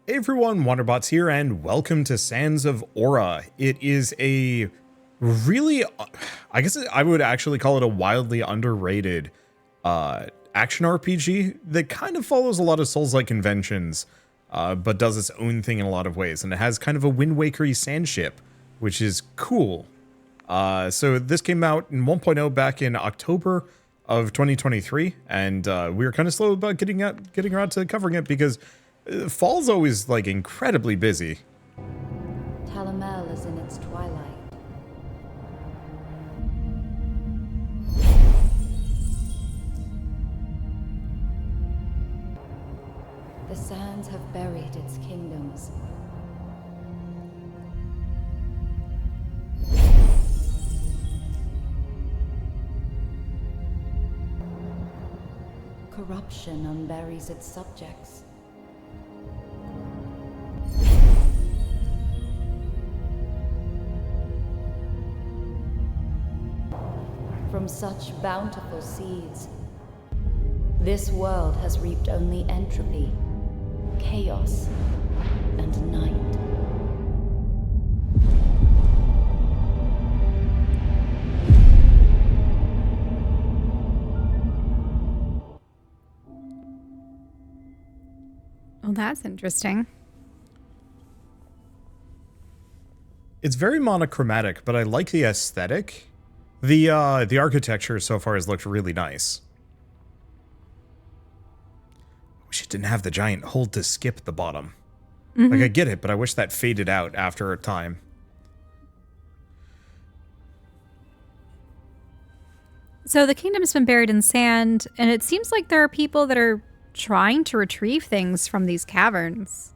Hey everyone, Wanderbots here, and welcome to Sands of Aura. It is a really, I guess I would actually call it a wildly underrated action RPG that kind of follows a lot of Souls-like conventions, but does its own thing in a lot of ways. And it has kind of a Wind Waker-y sand ship, which is cool. So this came out in 1.0 back in October of 2023, and we were kind of slow about getting around to covering it because fall's always, like, incredibly busy. Talamel is in its twilight. The sands have buried its kingdoms. Corruption unburies its subjects. From such bountiful seeds, this world has reaped only entropy, chaos, and night. Well, that's interesting. It's very monochromatic, but I like the aesthetic. The architecture so far has looked really nice. I wish it didn't have the giant hold to skip at the bottom. Like, I get it, but I wish that faded out after a time. So the kingdom's been buried in sand, and it seems like there are people that are trying to retrieve things from these caverns.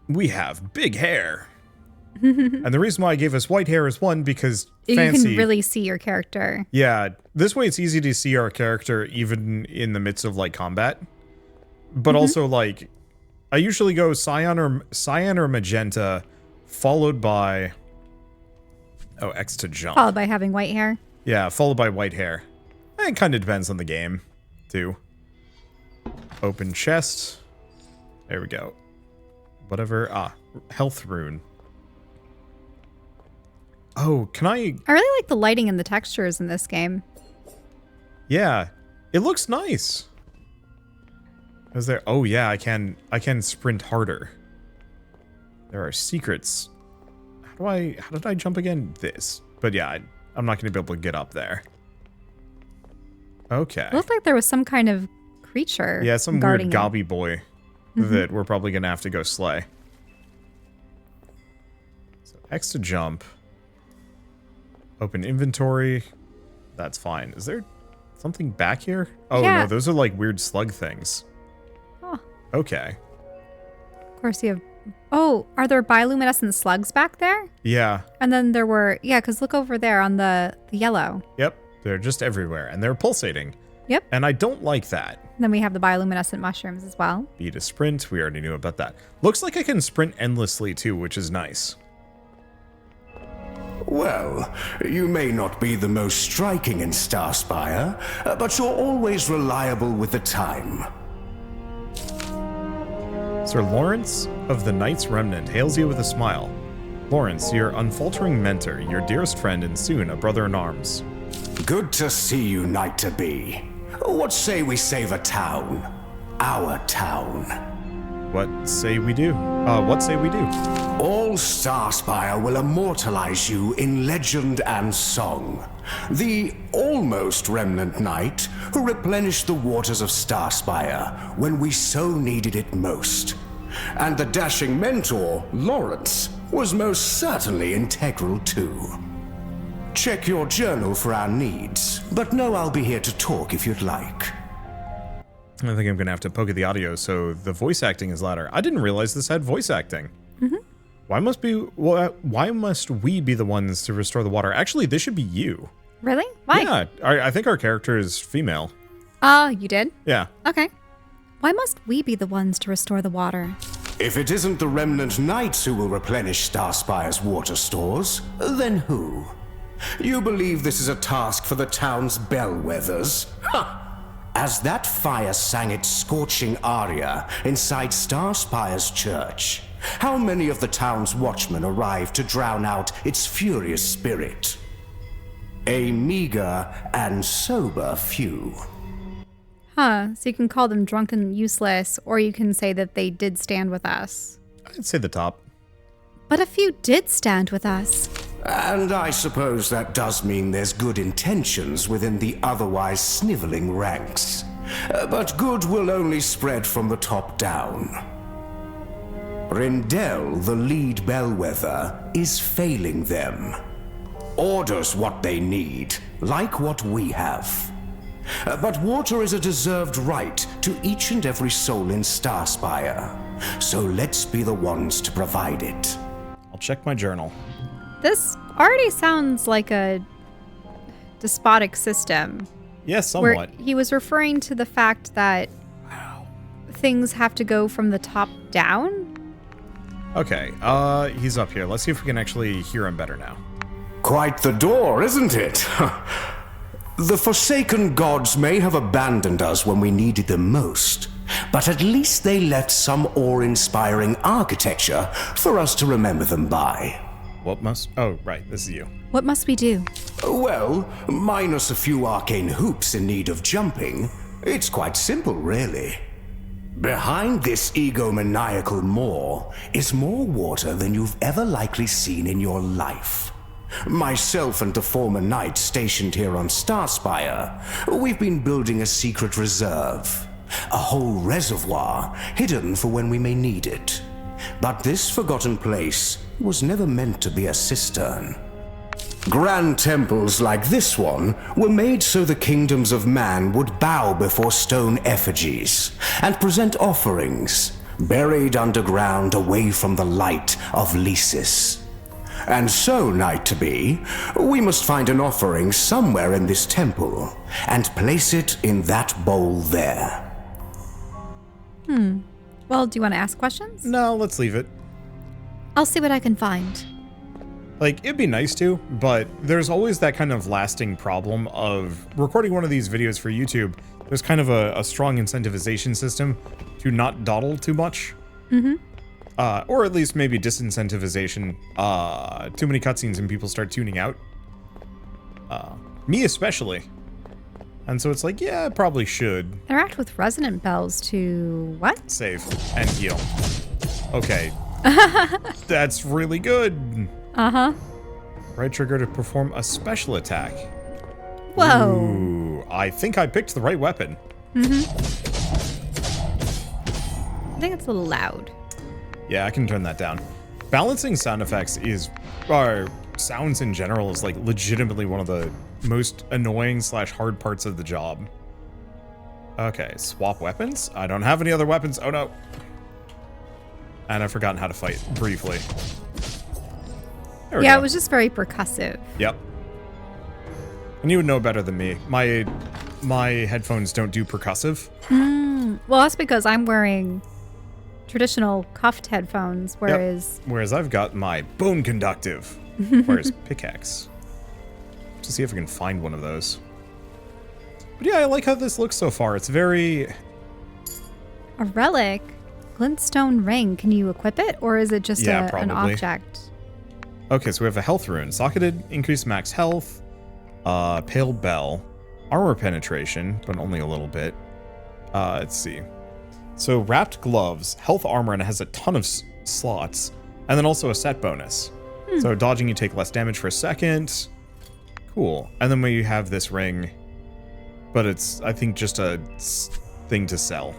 We have big hair. And the reason why I gave us white hair is, one, because fancy. You can really see your character. Yeah, this way it's easy to see our character even in the midst of, like, combat. But also, like, I usually go cyan or magenta, followed by... Oh, X to jump. Followed by having white hair. Yeah, followed by white hair. It kind of depends on the game, too. Open chest. There we go. Whatever. Health rune. Oh, can I really like the lighting and the textures in this game. Yeah, it looks nice. Is there? Oh yeah, I can sprint harder. There are secrets. How did I jump again? This. But yeah, I'm not going to be able to get up there. Okay. It looked like there was some kind of creature. Yeah, some weird guarding gobby boy that we're probably going to have to go slay. So X to jump. Open inventory. That's fine. Is there something back here? Oh, yeah. No, those are like weird slug things. Oh. Okay. Of course you have... Oh, are there bioluminescent slugs back there? Yeah. And then there were... Yeah, because look over there on the yellow. Yep. They're just everywhere, and they're pulsating. Yep. And I don't like that. And then we have the bioluminescent mushrooms as well. B to sprint. We already knew about that. Looks like I can sprint endlessly, too, which is nice. Well, you may not be the most striking in Starspire, but you're always reliable with the time. Sir Lawrence of the Knight's Remnant hails you with a smile. Lawrence, your unfaltering mentor, your dearest friend, and soon a brother-in-arms. Good to see you, Knight-to-be. What say we save a town? Our town. What say we do? What say we do? All Starspire will immortalize you in legend and song. The almost remnant knight who replenished the waters of Starspire when we so needed it most. And the dashing mentor, Lawrence, was most certainly integral too. Check your journal for our needs, but know I'll be here to talk if you'd like. I think I'm going to have to poke at the audio so the voice acting is louder. I didn't realize this had voice acting. Why must we be the ones to restore the water? Actually, this should be you. Really? Why? Yeah, I think our character is female. Oh, you did? Yeah. Okay. Why must we be the ones to restore the water? If it isn't the remnant knights who will replenish Starspire's water stores, then who? You believe this is a task for the town's bellwethers? Ha! as that fire sang its scorching aria inside Starspire's church, how many of the town's watchmen arrived to drown out its furious spirit? A meager and sober few. Huh, so you can call them drunk and useless, or you can say that they did stand with us. I'd say the top. But a few did stand with us. And I suppose that does mean there's good intentions within the otherwise sniveling ranks. But good will only spread from the top down. Rindell, the lead bellwether, is failing them. Orders what they need, like what we have. But water is a deserved right to each and every soul in Starspire. So let's be the ones to provide it. I'll check my journal. This already sounds like a despotic system. Yes, Where somewhat. he was referring to the fact that things have to go from the top down. Okay, he's up here. Let's see if we can actually hear him better now. Quite the door, isn't it? The Forsaken Gods may have abandoned us when we needed them most, but at least they left some awe-inspiring architecture for us to remember them by. What must... Oh, right, this is you. What must we do? Well, minus a few arcane hoops in need of jumping, it's quite simple, really. Behind this egomaniacal maw is more water than you've ever likely seen in your life. Myself and the former knight stationed here on Starspire, we've been building a secret reserve. A whole reservoir hidden for when we may need it. But this forgotten place was never meant to be a cistern. Grand temples like this one were made so the kingdoms of man would bow before stone effigies and present offerings, buried underground away from the light of Lysis. And so, Knight-to-be, we must find an offering somewhere in this temple and place it in that bowl there. Well, do you want to ask questions? No, let's leave it. I'll see what I can find. Like, it'd be nice to, but there's always that kind of lasting problem of recording one of these videos for YouTube. There's kind of a strong incentivization system to not dawdle too much. Or at least maybe disincentivization. Too many cutscenes and people start tuning out. Me especially. And so it's like, yeah, I probably should. Interact with resonant bells to what? Save and heal. Okay. That's really good. Uh-huh. Right trigger to perform a special attack. Whoa. Ooh, I think I picked the right weapon. I think it's a little loud. Yeah, I can turn that down. Balancing sound effects or sounds in general is like legitimately one of the most annoying / hard parts of the job. Okay, swap weapons? I don't have any other weapons. Oh no. And I've forgotten how to fight briefly. There we Yeah, go. it was just very percussive. Yep. And you would know better than me. My headphones don't do percussive. Well, that's because I'm wearing traditional cuffed headphones, whereas... Yep. Whereas I've got my bone conductive. Whereas pickaxe. To see if I can find one of those. But yeah, I like how this looks so far. It's very... A relic? Glintstone ring. Can you equip it? Or is it just Yeah, an probably. object? Okay, so we have a health rune. Socketed, increased max health. Pale bell. Armor penetration, but only a little bit. Let's see. So wrapped gloves, health armor, and it has a ton of slots. And then also a set bonus. So dodging, you take less damage for a second. Cool. And then we have this ring. But it's, I think, just a thing to sell.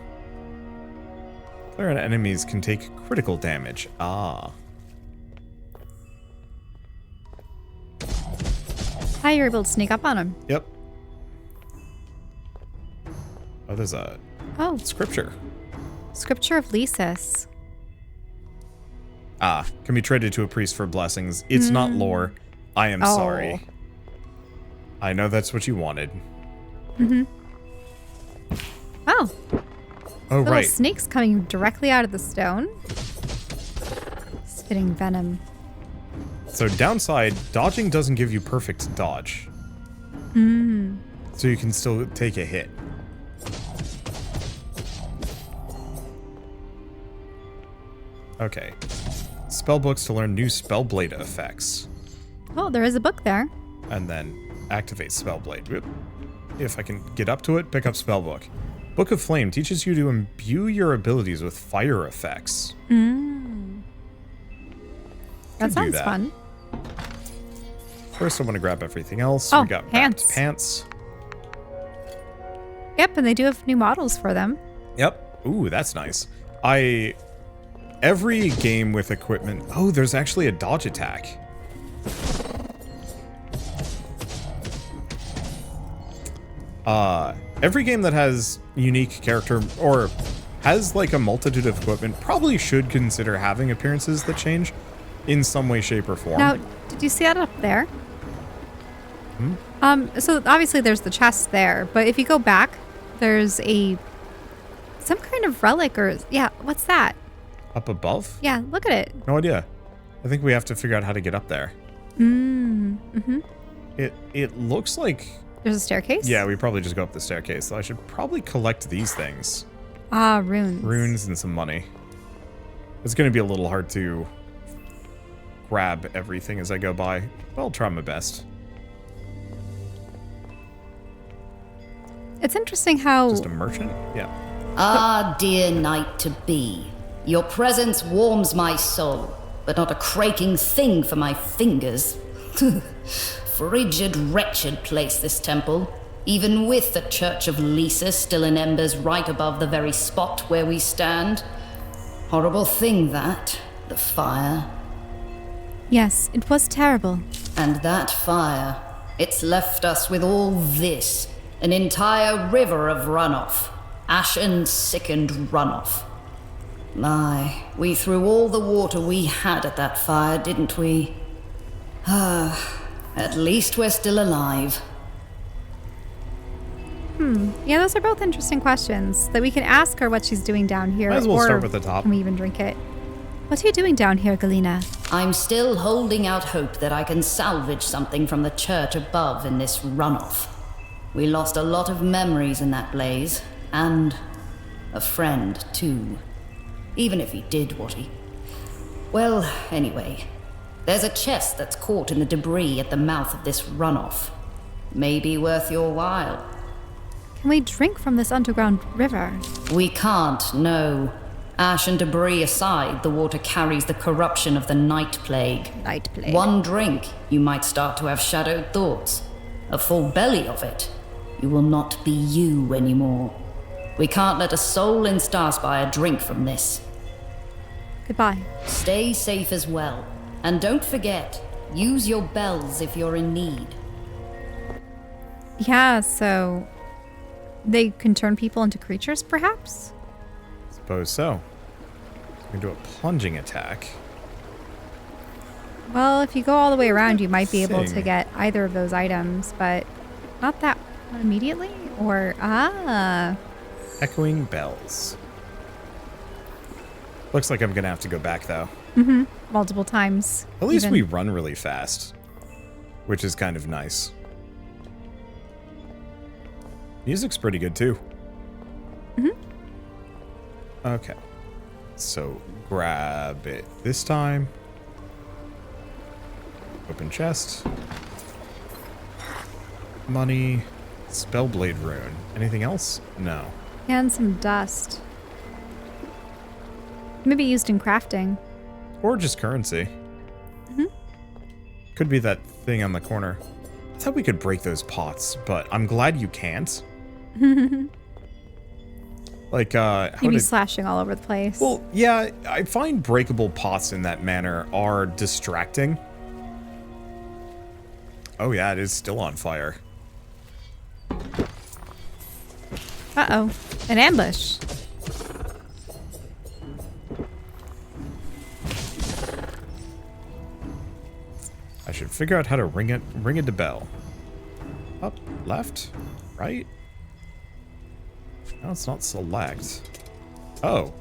Player and enemies can take critical damage. Ah. Hi, you're able to sneak up on him. Yep. Oh, there's a Oh, scripture. Scripture of Lysis. Ah, can be traded to a priest for blessings. It's not lore. I am sorry. I know that's what you wanted. Oh, Oh, little right. snakes coming directly out of the stone. Spitting venom. So downside, dodging doesn't give you perfect dodge. So you can still take a hit. Okay. Spell books to learn new Spellblade effects. Oh, there is a book there. And then activate Spellblade. Whoop. If I can get up to it, pick up Spellbook. Book of Flame teaches you to imbue your abilities with fire effects. That sounds fun. First, I want to grab everything else. Oh, We got pants. wrapped pants. Yep, and they do have new models for them. Yep. Ooh, that's nice. Every game with equipment... Oh, there's actually a dodge attack. Every game that has unique character or has like a multitude of equipment probably should consider having appearances that change in some way, shape, or form. Now, did you see that up there? So obviously there's the chest there, but if you go back, there's some kind of relic or what's that? Up above? Yeah, look at it. No idea. I think we have to figure out how to get up there. It looks like... There's a staircase? Yeah, we probably just go up the staircase. So I should probably collect these things. Ah, runes. Runes and some money. It's going to be a little hard to grab everything as I go by. But I'll try my best. It's interesting how... Just a merchant? Yeah. Ah, dear knight to be. Your presence warms my soul, but not a cracking thing for my fingers. Frigid, wretched place, this temple. Even with the Church of Lisa still in embers right above the very spot where we stand. Horrible thing, that. The fire. Yes, it was terrible. And that fire, it's left us with all this. An entire river of runoff. Ashen, sickened runoff. My, we threw all the water we had at that fire, didn't we? At least we're still alive. Yeah, those are both interesting questions that we can ask her what she's doing down here. Might as well or start with the top. Can we even drink it? What are you doing down here, Galena? I'm still holding out hope that I can salvage something from the church above in this runoff. We lost a lot of memories in that blaze, and a friend, too. Even if he did what he... Well, anyway, there's a chest that's caught in the debris at the mouth of this runoff. Maybe worth your while. Can we drink from this underground river? We can't, no. Ash and debris aside, the water carries the corruption of the night plague. Night plague. One drink, you might start to have shadowed thoughts. A full belly of it, you will not be you anymore. We can't let a soul in Starspire drink from this. Goodbye. Stay safe as well. And don't forget, use your bells if you're in need. Yeah, so they can turn people into creatures, perhaps? Suppose so. We can do a plunging attack. Well, if you go all the way around, you might be able to Sing. get either of those items, but not that one immediately? Or, Echoing bells. Looks like I'm going to have to go back, though. multiple times. At least even. we run really fast, which is kind of nice. Music's pretty good, too. Okay. So, grab it this time. Open chest. Money. Spellblade rune. Anything else? No. And some dust. Maybe used in crafting. Or just currency. Could be that thing on the corner. I thought we could break those pots, but I'm glad you can't. Like, You'd be slashing all over the place. Well, yeah, I find breakable pots in that manner are distracting. Oh yeah, it is still on fire. Uh-oh. An ambush. I should figure out how to ring a bell. Up, left, right. No, it's not select. Oh,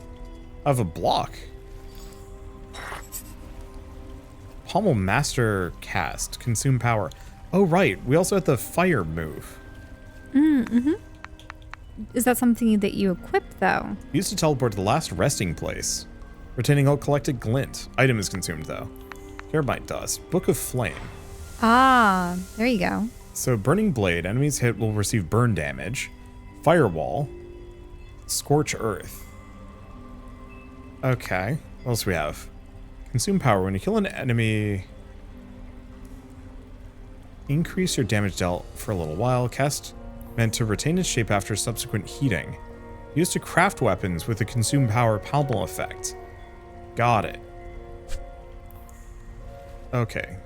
I have a block. Pommel Master Cast. Consume power. Oh, right. We also have the fire move. Is that something that you equip, though? Used to teleport to the last resting place. Retaining all collected glint. Item is consumed though. Carbide dust. Book of flame. Ah, there you go. So burning blade. Enemies hit will receive burn damage. Firewall. Scorch earth. Okay. What else do we have? Consume power. When you kill an enemy, increase your damage dealt for a little while. Cast meant to retain its shape after subsequent heating. Used to craft weapons with a consume power palpable effect. Got it. Okay.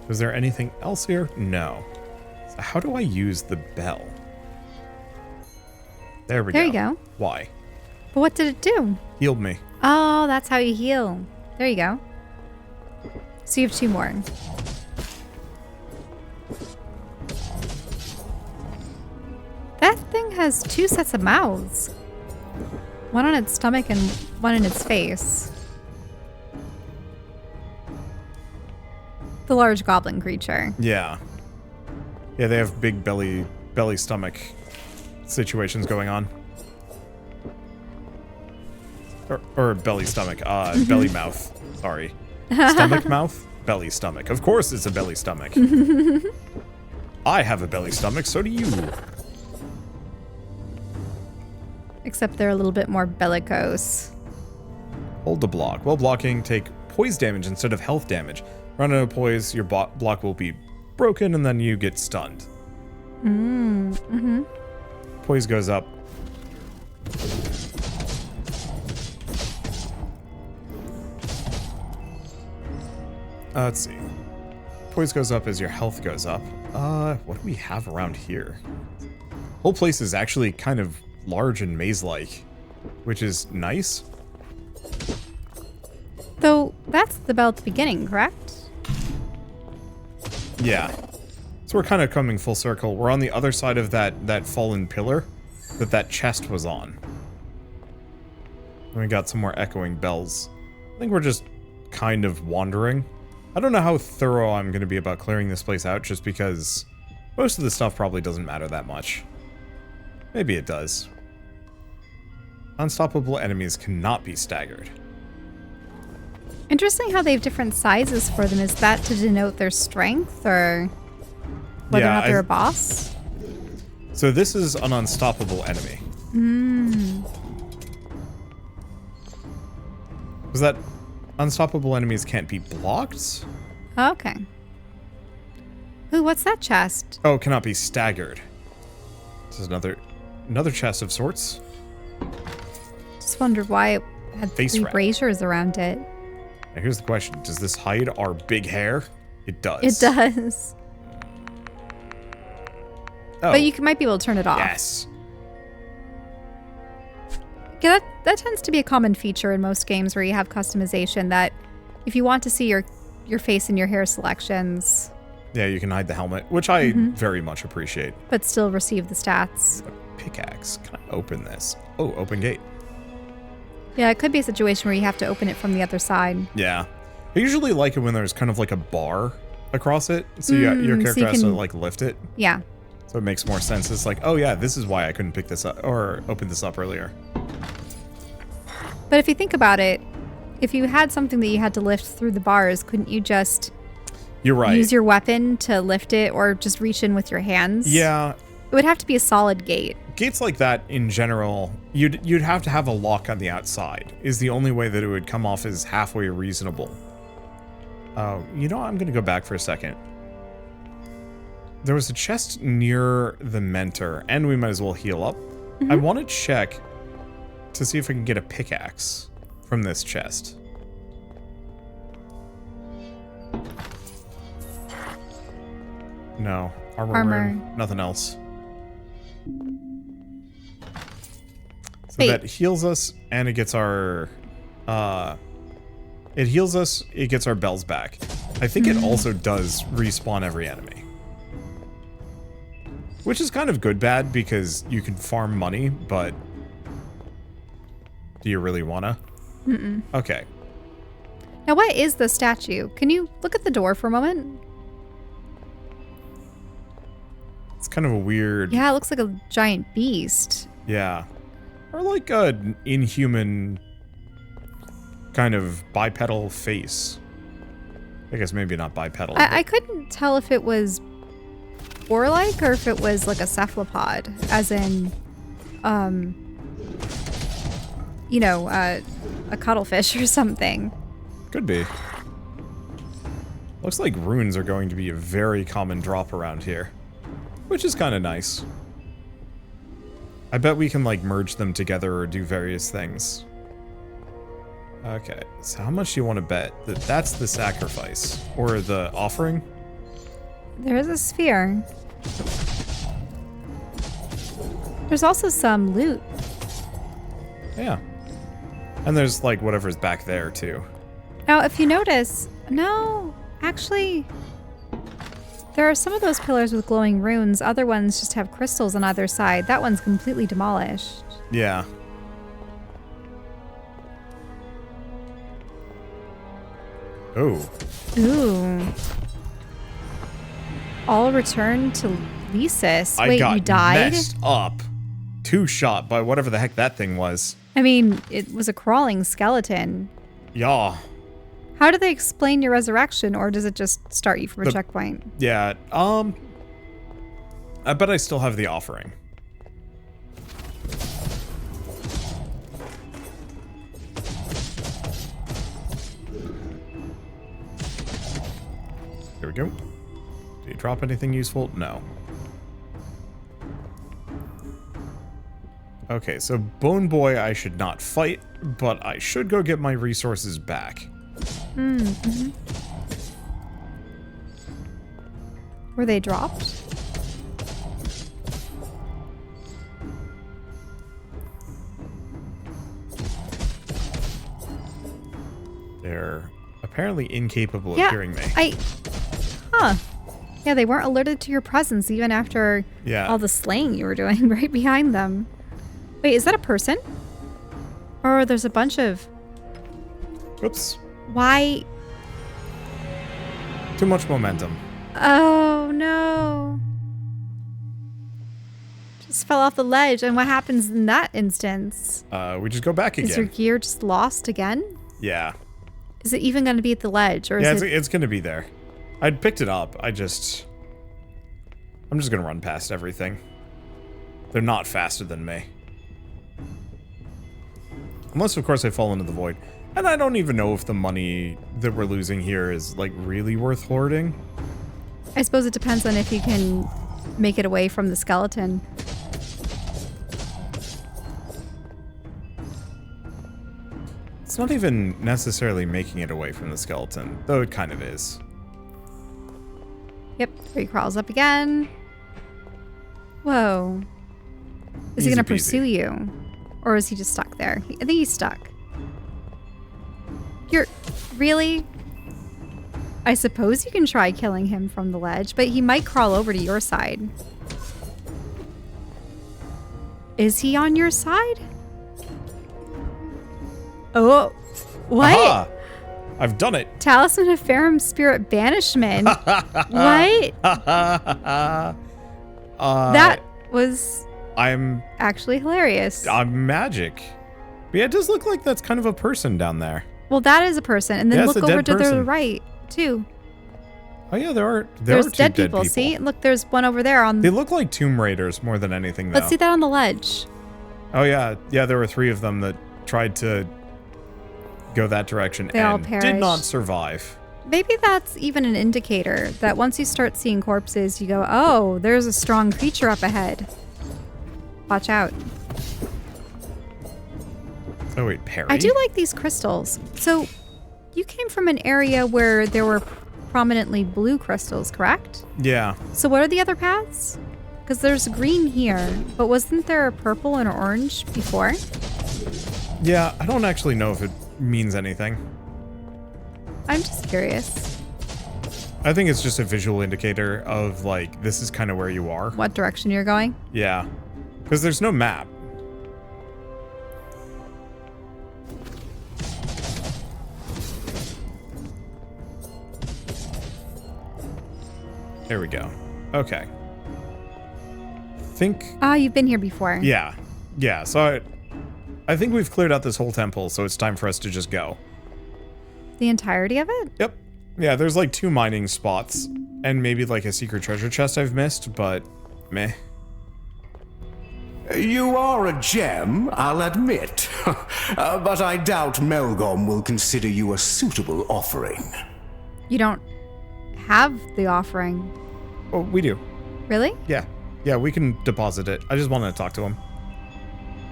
Was there anything else here? No. So how do I use the bell? There we go. There you go. Why? But what did it do? Healed me. Oh, that's how you heal. There you go. So you have 2 more. That thing has 2 sets of mouths. One on its stomach and one in its face. The large goblin creature. Yeah. Yeah, they have big belly stomach situations going on. Or belly stomach. Belly mouth. Sorry. Stomach mouth? Belly stomach. Of course it's a belly stomach. I have a belly stomach, so do you. Except they're a little bit more bellicose. Hold the block. While blocking, take poise damage instead of health damage. Run out of poise, your block will be broken, and then you get stunned. Poise goes up. Let's see. Poise goes up as your health goes up. What do we have around here? Whole place is actually kind of large and maze-like, which is nice. Though that's the bell at the beginning, correct? Yeah. So we're kind of coming full circle. We're on the other side of that fallen pillar that chest was on. And we got some more echoing bells. I think we're just kind of wandering. I don't know how thorough I'm going to be about clearing this place out, just because most of the stuff probably doesn't matter that much. Maybe it does. Unstoppable enemies cannot be staggered. Interesting how they have different sizes for them. Is that to denote their strength or whether or not they're a boss? So this is an unstoppable enemy. Was that unstoppable enemies can't be blocked? Okay. Ooh, what's that chest? Oh, cannot be staggered. This is another chest of sorts. Just wondered why it had Face 3 wrap. braziers around it. Now here's the question. Does this hide our big hair? It does. It does. Oh, But you might be able to turn it off. yes. Yeah, that tends to be a common feature in most games where you have customization, that if you want to see your face and your hair selections, Yeah, you can hide the helmet, which I very much appreciate. but still receive the stats. Pickaxe. Can I open this? Oh, open gate. Yeah, it could be a situation where you have to open it from the other side. Yeah. I usually like it when there's kind of like a bar across it. So your so character you has to can- like lift it. Yeah. So it makes more sense. It's like, oh yeah, this is why I couldn't pick this up or open this up earlier. But if you think about it, if you had something that you had to lift through the bars, couldn't you just You're right. use your weapon to lift it or just reach in with your hands? Yeah. It would have to be a solid gate. Gates like that in general, you'd have to have a lock on the outside is the only way that it would come off as halfway reasonable. You know, I'm going to go back for a second. There was a chest near the mentor, and we might as well heal up. I want to check to see if I can get a pickaxe from this chest. No. Armor. Room, nothing else. So Wait. that heals us, and it gets our... it heals us, it gets our bells back. I think it also does respawn every enemy. Which is kind of good bad, because you can farm money, but... Do you really wanna? Okay. Now, what is the statue? Can you look at the door for a moment? It's kind of a weird... Yeah, it looks like a giant beast. Yeah. Or like an inhuman kind of bipedal face. I guess maybe not bipedal. I couldn't tell if it was boar-like or if it was like a cephalopod, as in, you know, a cuttlefish or something. Could be. Looks like runes are going to be a very common drop around here, which is kind of nice. I bet we can like merge them together or do various things. Okay, so how much do you want to bet that that's the sacrifice or the offering? There is a sphere. There's also some loot. Yeah. And there's like whatever's back there too. Now, if you notice, no, actually, there are some of those pillars with glowing runes. Other ones just have crystals on either side. That one's completely demolished. Yeah. Oh. Ooh. All return to Lysis. I Wait, got you died? messed up. Two-shot by whatever the heck that thing was. I mean, it was a crawling skeleton. Yeah. How do they explain your resurrection, or does it just start you from a checkpoint? Yeah, I bet I still have the offering. Here we go. Did you drop anything useful? No. Okay, so Bone Boy I should not fight, but I should go get my resources back. Mm-hmm. Were they dropped? They're apparently incapable of hearing me. Huh. Yeah, they weren't alerted to your presence even after all the slaying you were doing right behind them. Wait, is that a person? Or there's a bunch of... Oops. Why? Too much momentum. Oh, no. Just fell off the ledge. And what happens in that instance? We just go back again. Is your gear just lost again? Yeah. Is it even going to be at the ledge? Or is it's going to be there. I'd picked it up. I'm just going to run past everything. They're not faster than me. Unless, of course, I fall into the void. And I don't even know if the money that we're losing here is, like, really worth hoarding. I suppose it depends on if you can make it away from the skeleton. It's not even necessarily making it away from the skeleton, though it kind of is. Yep, there he crawls up again. Whoa. Is he Easy going to peasy. pursue you? Or is he just stuck there? I think he's stuck. You're... Really? I suppose you can try killing him from the ledge, but he might crawl over to your side. Is he on your side? Oh, what? Aha! I've done it. Talisman of Farum Spirit Banishment. What? That was I'm actually hilarious. magic. But yeah, it does look like that's kind of a person down there. Well, that is a person. And then Yeah, it's look a over dead to the person. right, too. Oh yeah, there's There's two dead people. See? Look, there's one over there on... They look like Tomb Raiders more than anything, though. Let's see that on the ledge. Oh yeah, there were 3 of them that tried to go that direction They all and did perished. not survive. Maybe that's even an indicator that once you start seeing corpses, you go, oh, there's a strong creature up ahead. Watch out. Oh wait, Perry? I do like these crystals. So you came from an area where there were prominently blue crystals, correct? Yeah. So what are the other paths? Because there's green here, but wasn't there a purple and orange before? Yeah, I don't actually know if it means anything. I'm just curious. I think it's just a visual indicator of, like, this is kind of where you are. What direction you're going? Yeah. Because there's no map. There we go. Okay. Think... Ah, you've been here before. Yeah. Yeah, so I think we've cleared out this whole temple, so it's time for us to just go. The entirety of it? Yep. Yeah, there's like 2 mining spots and maybe like a secret treasure chest I've missed, but meh. You are a gem, I'll admit. But I doubt Melgom will consider you a suitable offering. You don't have the offering. Oh, we do. Really? Yeah. Yeah, we can deposit it. I just wanted to talk to him.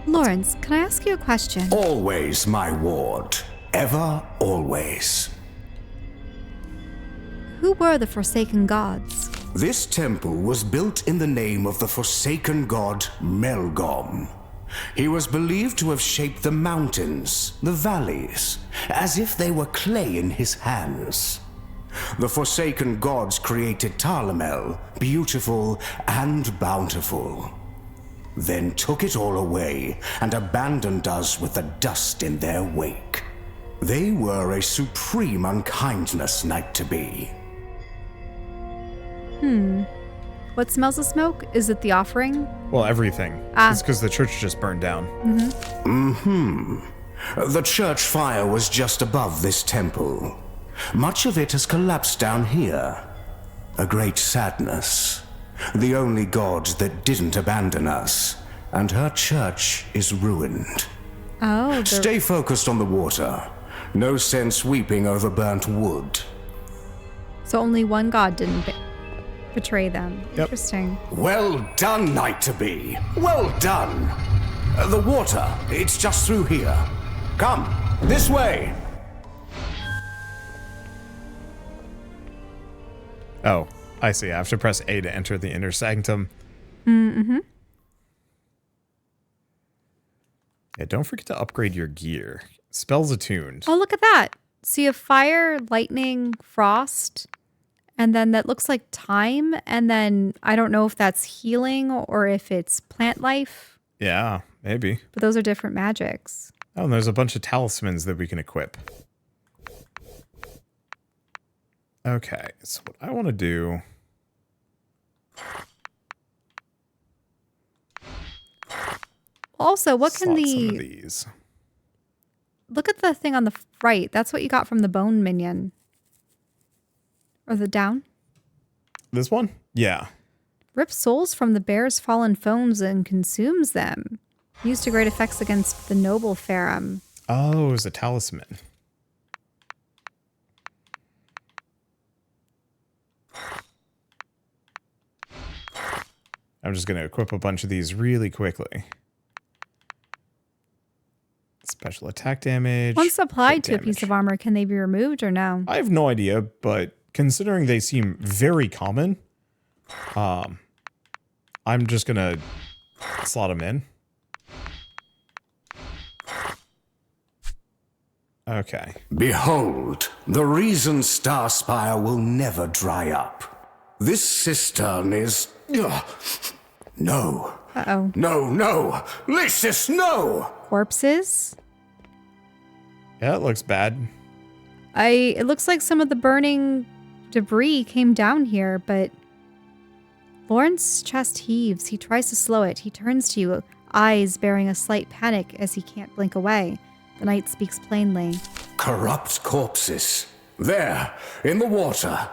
Lawrence, can I ask you a question? Always, my ward. Ever, always. Who were the Forsaken Gods? This temple was built in the name of the Forsaken God Melgom. He was believed to have shaped the mountains, the valleys, as if they were clay in his hands. The Forsaken Gods created Talamel, beautiful and bountiful. Then took it all away and abandoned us with the dust in their wake. They were a supreme unkindness night to be. What smells of smoke? Is it the offering? Well, everything. It's because the church just burned down. The church fire was just above this temple. Much of it has collapsed down here. A great sadness. The only god that didn't abandon us, and her church is ruined. Oh, Stay focused on the water. No sense weeping over burnt wood. so only one god didn't betray them. Yep. Interesting. Well done, Knight-to-be. Well done. The water, it's just through here. Come, this way. Oh, I see. I have to press A to enter the inner sanctum. Mm-hmm. Yeah, don't forget to upgrade your gear. Spells attuned. Oh, look at that. So you have fire, lightning, frost, and then that looks like time. And then I don't know if that's healing or if it's plant life, Yeah, maybe. but those are different magics. Oh, and there's a bunch of talismans that we can equip. Okay, so what I want to do... Also, what can slot some of the... these. Look at the thing on the right. That's what you got from the bone minion. Or the down. This one? Yeah. Rips souls from the bear's fallen foes and consumes them. Used to great effects against the noble Farum. Oh, it was a talisman. I'm just going to equip a bunch of these really quickly. Special attack damage. Once applied crit to a piece damage. of armor, can they be removed or no? I have no idea, but considering they seem very common, I'm just going to slot them in. Okay. Behold, the reason Starspire will never dry up. This cistern is... No. Uh-oh. No. Lysis, no! Corpses? Yeah, it looks bad. It looks like some of the burning debris came down here, but Lawrence's chest heaves. He tries to slow it. He turns to you, eyes bearing a slight panic as he can't blink away. The knight speaks plainly. Corrupt corpses. There, in the water.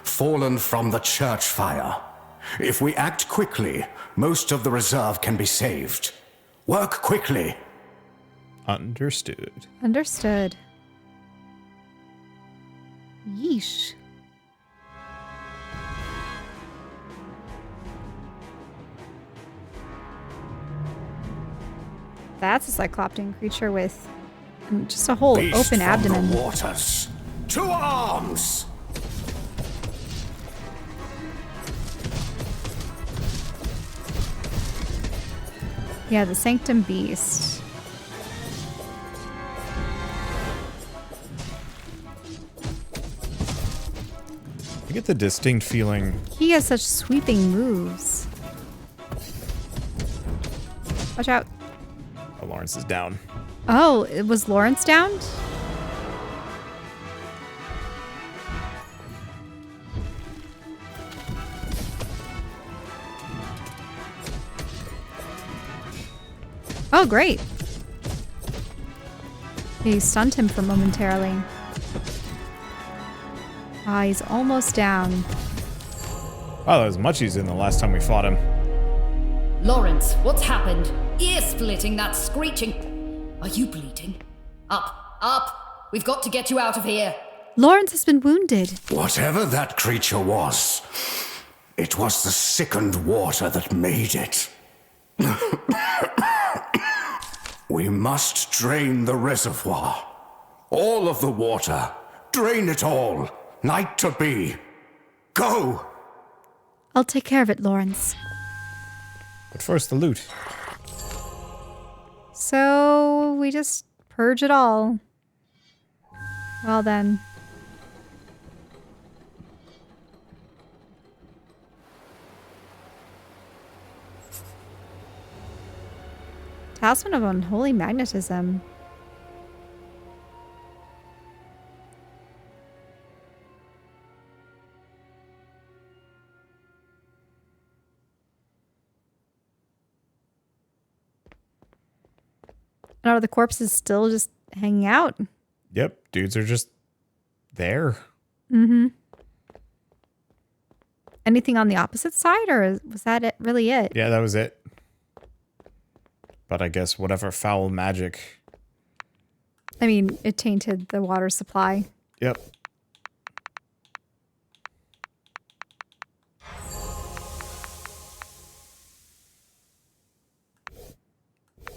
Fallen from the church fire. If we act quickly, most of the reserve can be saved. Work quickly. Understood. Understood. Yeesh. That's a cycloptic creature with just a whole Beast open from abdomen. the waters. To arms! Yeah, the Sanctum Beast. I get the distinct feeling. He has such sweeping moves. Watch out. Oh, Lawrence is down. Oh, was Lawrence down? Oh, great. He stunned him for momentarily. Ah, he's almost down. Oh, that was much easier than the last time we fought him. Lawrence, what's happened? Ear splitting, that screeching. Are you bleeding? Up, up! We've got to get you out of here. Lawrence has been wounded. Whatever that creature was, it was the sickened water that made it. We must drain the reservoir. All of the water. Drain it all. Night to be. Go! I'll take care of it, Lawrence. But first, the loot. So we just purge it all. Well then. Talisman of Unholy Magnetism. And are the corpses still just hanging out? Yep, dudes are just there. Mm-hmm. Anything on the opposite side, or was that it? Really it? Yeah, that was it. But I guess whatever foul magic. I mean, it tainted the water supply. Yep.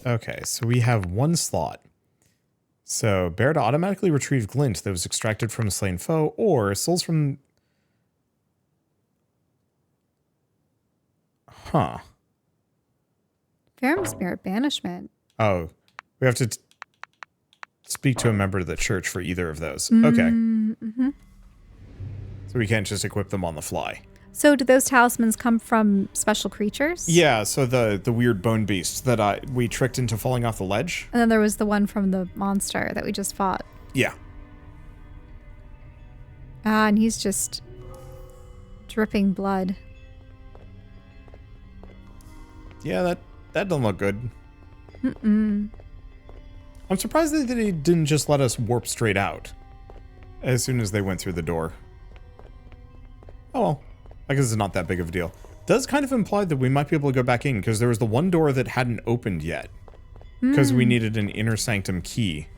Okay, so we have one slot. So, bear to automatically retrieve glint that was extracted from a slain foe, or souls from... Huh. Farum Spirit Banishment. Oh, we have to speak to a member of the church for either of those. Okay. Mm-hmm. So we can't just equip them on the fly. So do those talismans come from special creatures? Yeah, so the weird bone beast that we tricked into falling off the ledge. And then there was the one from the monster that we just fought. Yeah. Ah, and he's just dripping blood. Yeah, that doesn't look good. Mm-mm. I'm surprised that they didn't just let us warp straight out as soon as they went through the door. Oh well, I guess it's not that big of a deal. Does kind of imply that we might be able to go back in, because there was the one door that hadn't opened yet. Because we needed an inner sanctum key.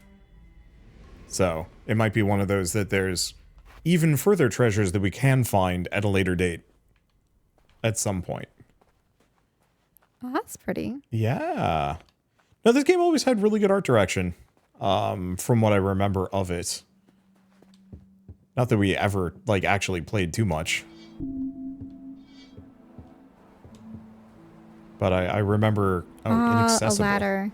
So, it might be one of those that there's even further treasures that we can find at a later date. At some point. Oh, that's pretty. Yeah. No, this game always had really good art direction. From what I remember of it. Not that we ever, like, actually played too much. But I remember... Oh, inaccessible. A ladder.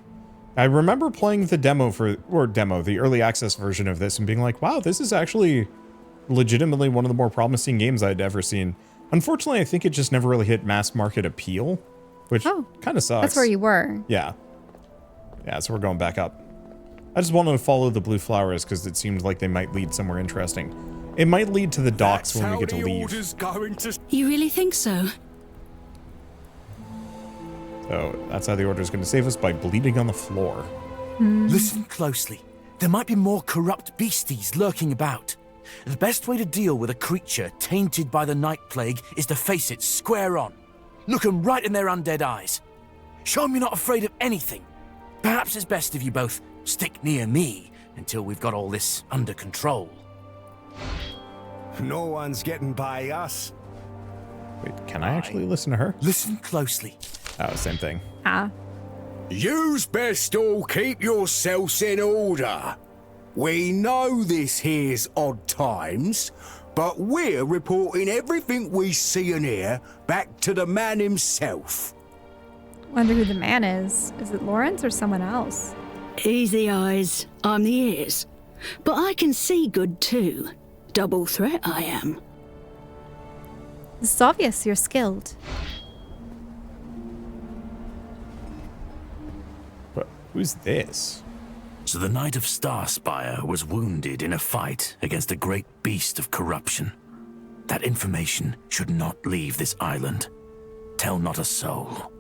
I remember playing the the early access version of this and being like, wow, this is actually legitimately one of the more promising games I'd ever seen. Unfortunately, I think it just never really hit mass market appeal, which kind of sucks. That's where you were. Yeah. Yeah, so we're going back up. I just wanted to follow the blue flowers because it seemed like they might lead somewhere interesting. It might lead to the docks when we get to leave. You really think so? So that's how the order is going to save us, by bleeding on the floor. Listen closely. There might be more corrupt beasties lurking about. The best way to deal with a creature tainted by the night plague is to face it square on. Look 'em right in their undead eyes. Show 'em you're not afraid of anything. Perhaps it's best if you both stick near me until we've got all this under control. No one's getting by us. Wait, can I actually listen to her? Listen closely. Oh, same thing. Ah. You's best all keep yourselves in order. We know this here's odd times, but we're reporting everything we see and hear back to the man himself. Wonder who the man is. Is it Lawrence or someone else? He's the eyes, I'm the ears. But I can see good too. Double threat I am. It's obvious you're skilled. But who's this? So the Knight of Starspire was wounded in a fight against a great beast of corruption. That information should not leave this island. Tell not a soul.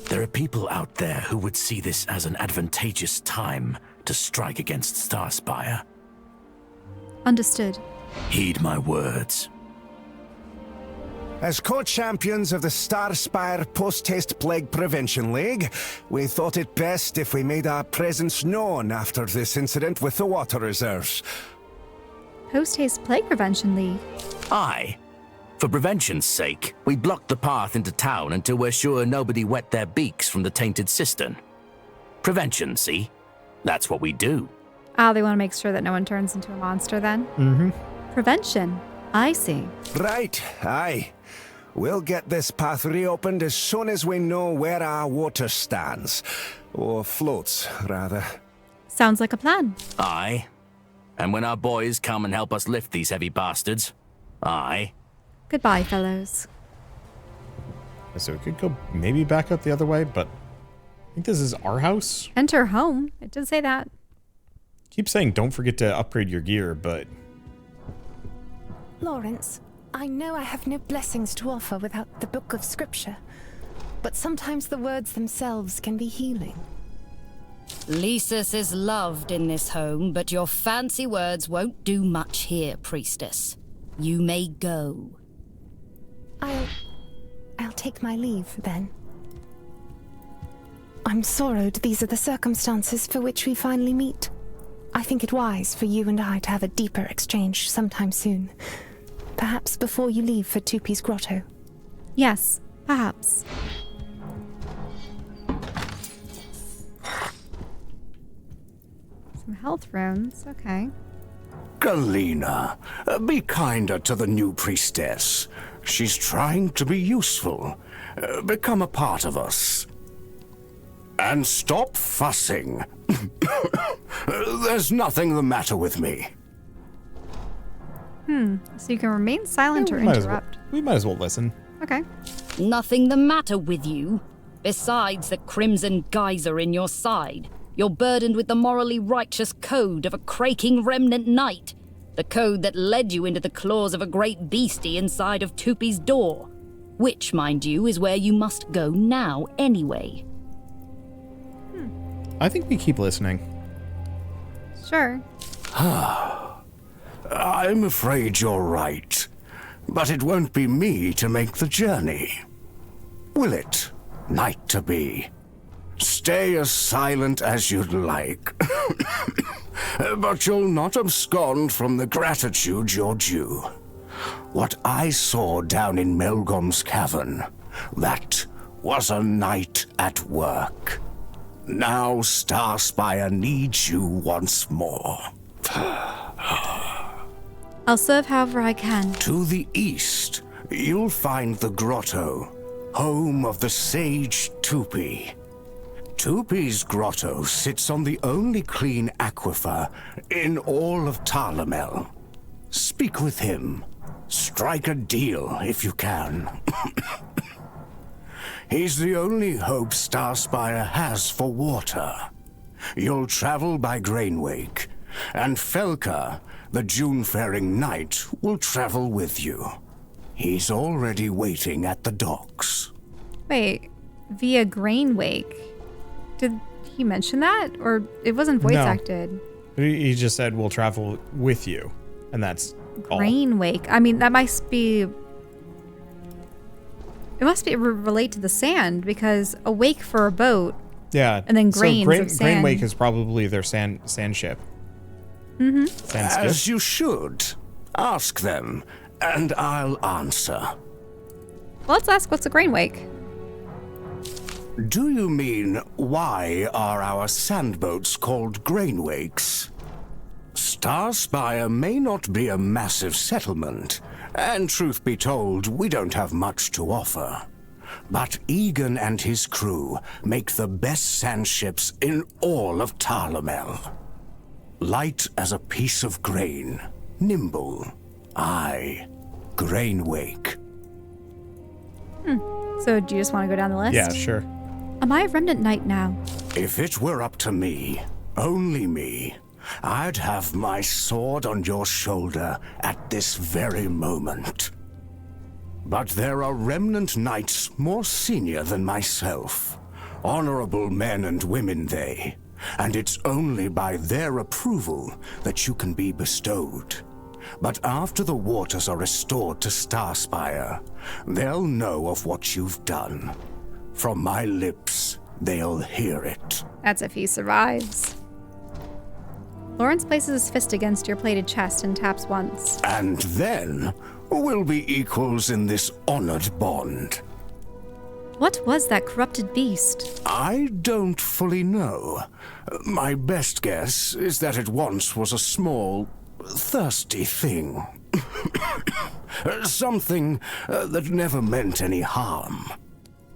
There are people out there who would see this as an advantageous time to strike against Starspire. Understood. Heed my words. As co-champions of the Starspire Post-Haste Plague Prevention League, we thought it best if we made our presence known after this incident with the water reserves. Post-haste plague prevention league. Aye. For prevention's sake, we blocked the path into town until we're sure nobody wet their beaks from the tainted cistern. Prevention, see? That's what we do. Ah, they want to make sure that no one turns into a monster then? Mm-hmm. Prevention. I see. Right, aye. We'll get this path reopened as soon as we know where our water stands. Or floats, rather. Sounds like a plan. Aye. And when our boys come and help us lift these heavy bastards, aye. Goodbye, fellows. So we could go maybe back up the other way, but I think this is our house. Enter home. It did say that. Keep saying don't forget to upgrade your gear, but... Lawrence, I know I have no blessings to offer without the book of scripture, but sometimes the words themselves can be healing. Lysis is loved in this home, but your fancy words won't do much here, priestess. You may go. I'll take my leave, then. I'm sorrowed these are the circumstances for which we finally meet. I think it wise for you and I to have a deeper exchange sometime soon. Perhaps before you leave for Tupi's grotto. Yes, perhaps. Some health runes, okay. Galena, be kinder to the new priestess. She's trying to be useful. Become a part of us. And stop fussing. There's nothing the matter with me. So you can remain silent or interrupt. We might as well listen. Okay. Nothing the matter with you. Besides the crimson geyser in your side, you're burdened with the morally righteous code of a craking remnant knight. The code that led you into the claws of a great beastie inside of Tupi's door. Which, mind you, is where you must go now anyway. I think we keep listening. Sure. I'm afraid you're right. But it won't be me to make the journey. Will it, Knight-to-be? Stay as silent as you'd like. But you'll not abscond from the gratitude you're due. What I saw down in Melgom's cavern, that was a knight at work. Now Starspire needs you once more. I'll serve however I can. To the east, you'll find the grotto, home of the sage Tupi. Tupi's grotto sits on the only clean aquifer in all of Tarlamel. Speak with him. Strike a deal if you can. He's the only hope Starspire has for water. You'll travel by Grainwake, and Felka, the June-faring knight, will travel with you. He's already waiting at the docks. Wait, via Grainwake. Did he mention that? Or it wasn't voice acted? He just said we'll travel with you, and that's all. Grainwake. I mean, that must be... It must be relate to the sand, because a wake for a boat. Yeah. And then grains of sand. Grainwake is probably their sand ship. Mm-hmm. Sand skiff. As you should. Ask them, and I'll answer. Well, let's ask what's a Grainwake. Do you mean, why are our sandboats called Grainwakes? Starspire may not be a massive settlement, and truth be told, we don't have much to offer. But Egan and his crew make the best sand ships in all of Tarlamel. Light as a piece of grain, nimble, aye, Grainwake. So do you just want to go down the list? Yeah, sure. Am I a remnant knight now? If it were up to me, only me, I'd have my sword on your shoulder at this very moment. But there are remnant knights more senior than myself. Honorable men and women they, and it's only by their approval that you can be bestowed. But after the waters are restored to Starspire, they'll know of what you've done. From my lips, they'll hear it. That's if he survives. Lawrence places his fist against your plated chest and taps once. And then we'll be equals in this honored bond. What was that corrupted beast? I don't fully know. My best guess is that it once was a small, thirsty thing. Something that never meant any harm.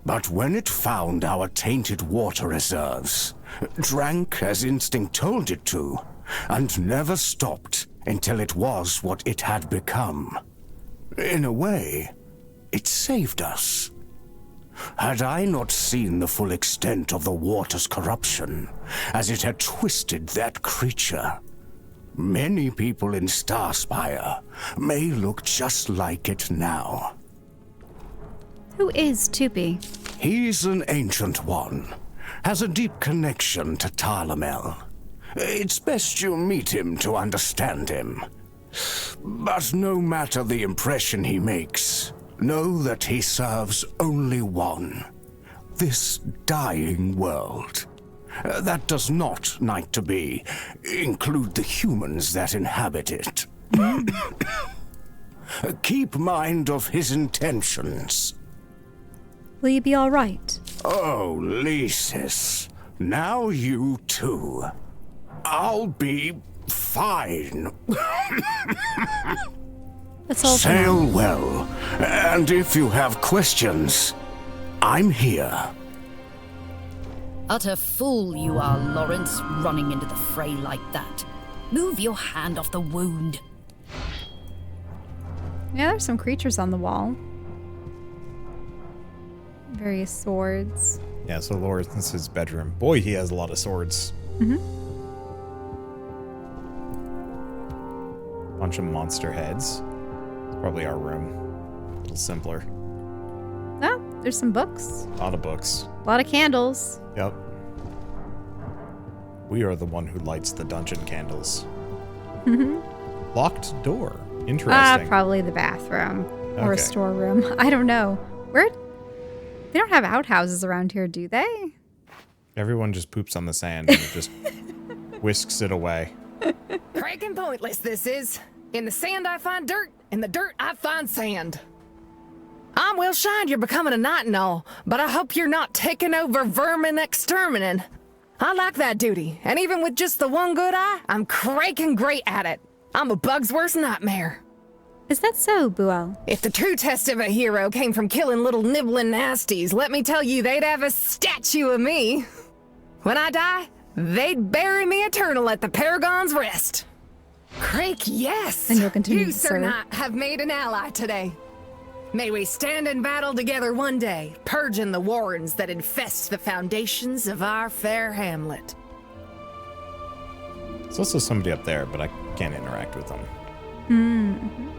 But when it found our tainted water reserves, drank as instinct told it to, and never stopped until it was what it had become. In a way, it saved us. Had I not seen the full extent of the water's corruption, as it had twisted that creature, many people in Starspire may look just like it now. Who is Tupi? He's an ancient one, has a deep connection to Talamel. It's best you meet him to understand him. But no matter the impression he makes, know that he serves only one. This dying world. That does not, Knight to be, include the humans that inhabit it. Keep mind of his intentions. Will you be all right? Oh, Lysis. Now you too. I'll be fine. That's all. Sail well, and if you have questions, I'm here. Utter fool you are, Lawrence, running into the fray like that. Move your hand off the wound. Yeah, there's some creatures on the wall. Various swords. Yeah, so Lawrence's bedroom. Boy, he has a lot of swords. Bunch of monster heads. It's probably our room. A little simpler. Oh, there's some books. A lot of books. A lot of candles. Yep. We are the one who lights the dungeon candles. Locked door. Interesting. Probably the bathroom or a Okay. storeroom. I don't know. Where? They don't have outhouses around here, do they? Everyone just poops on the sand and it just whisks it away. Cracking pointless this is. In the sand I find dirt, in the dirt I find sand. I'm well shined you're becoming a knight and all, but I hope you're not taking over vermin exterminating. I like that duty, and even with just the one good eye, I'm craking great at it. I'm a bug's worst nightmare. Is that so, Buell? If the true test of a hero came from killing little nibbling nasties, let me tell you, they'd have a statue of me. When I die, they'd bury me eternal at the Paragon's Rest. Crake, yes! And you'll continue You, to Sir serve. Knight, have made an ally today. May we stand in battle together one day, purging the warrens that infest the foundations of our fair hamlet. There's also somebody up there, but I can't interact with them.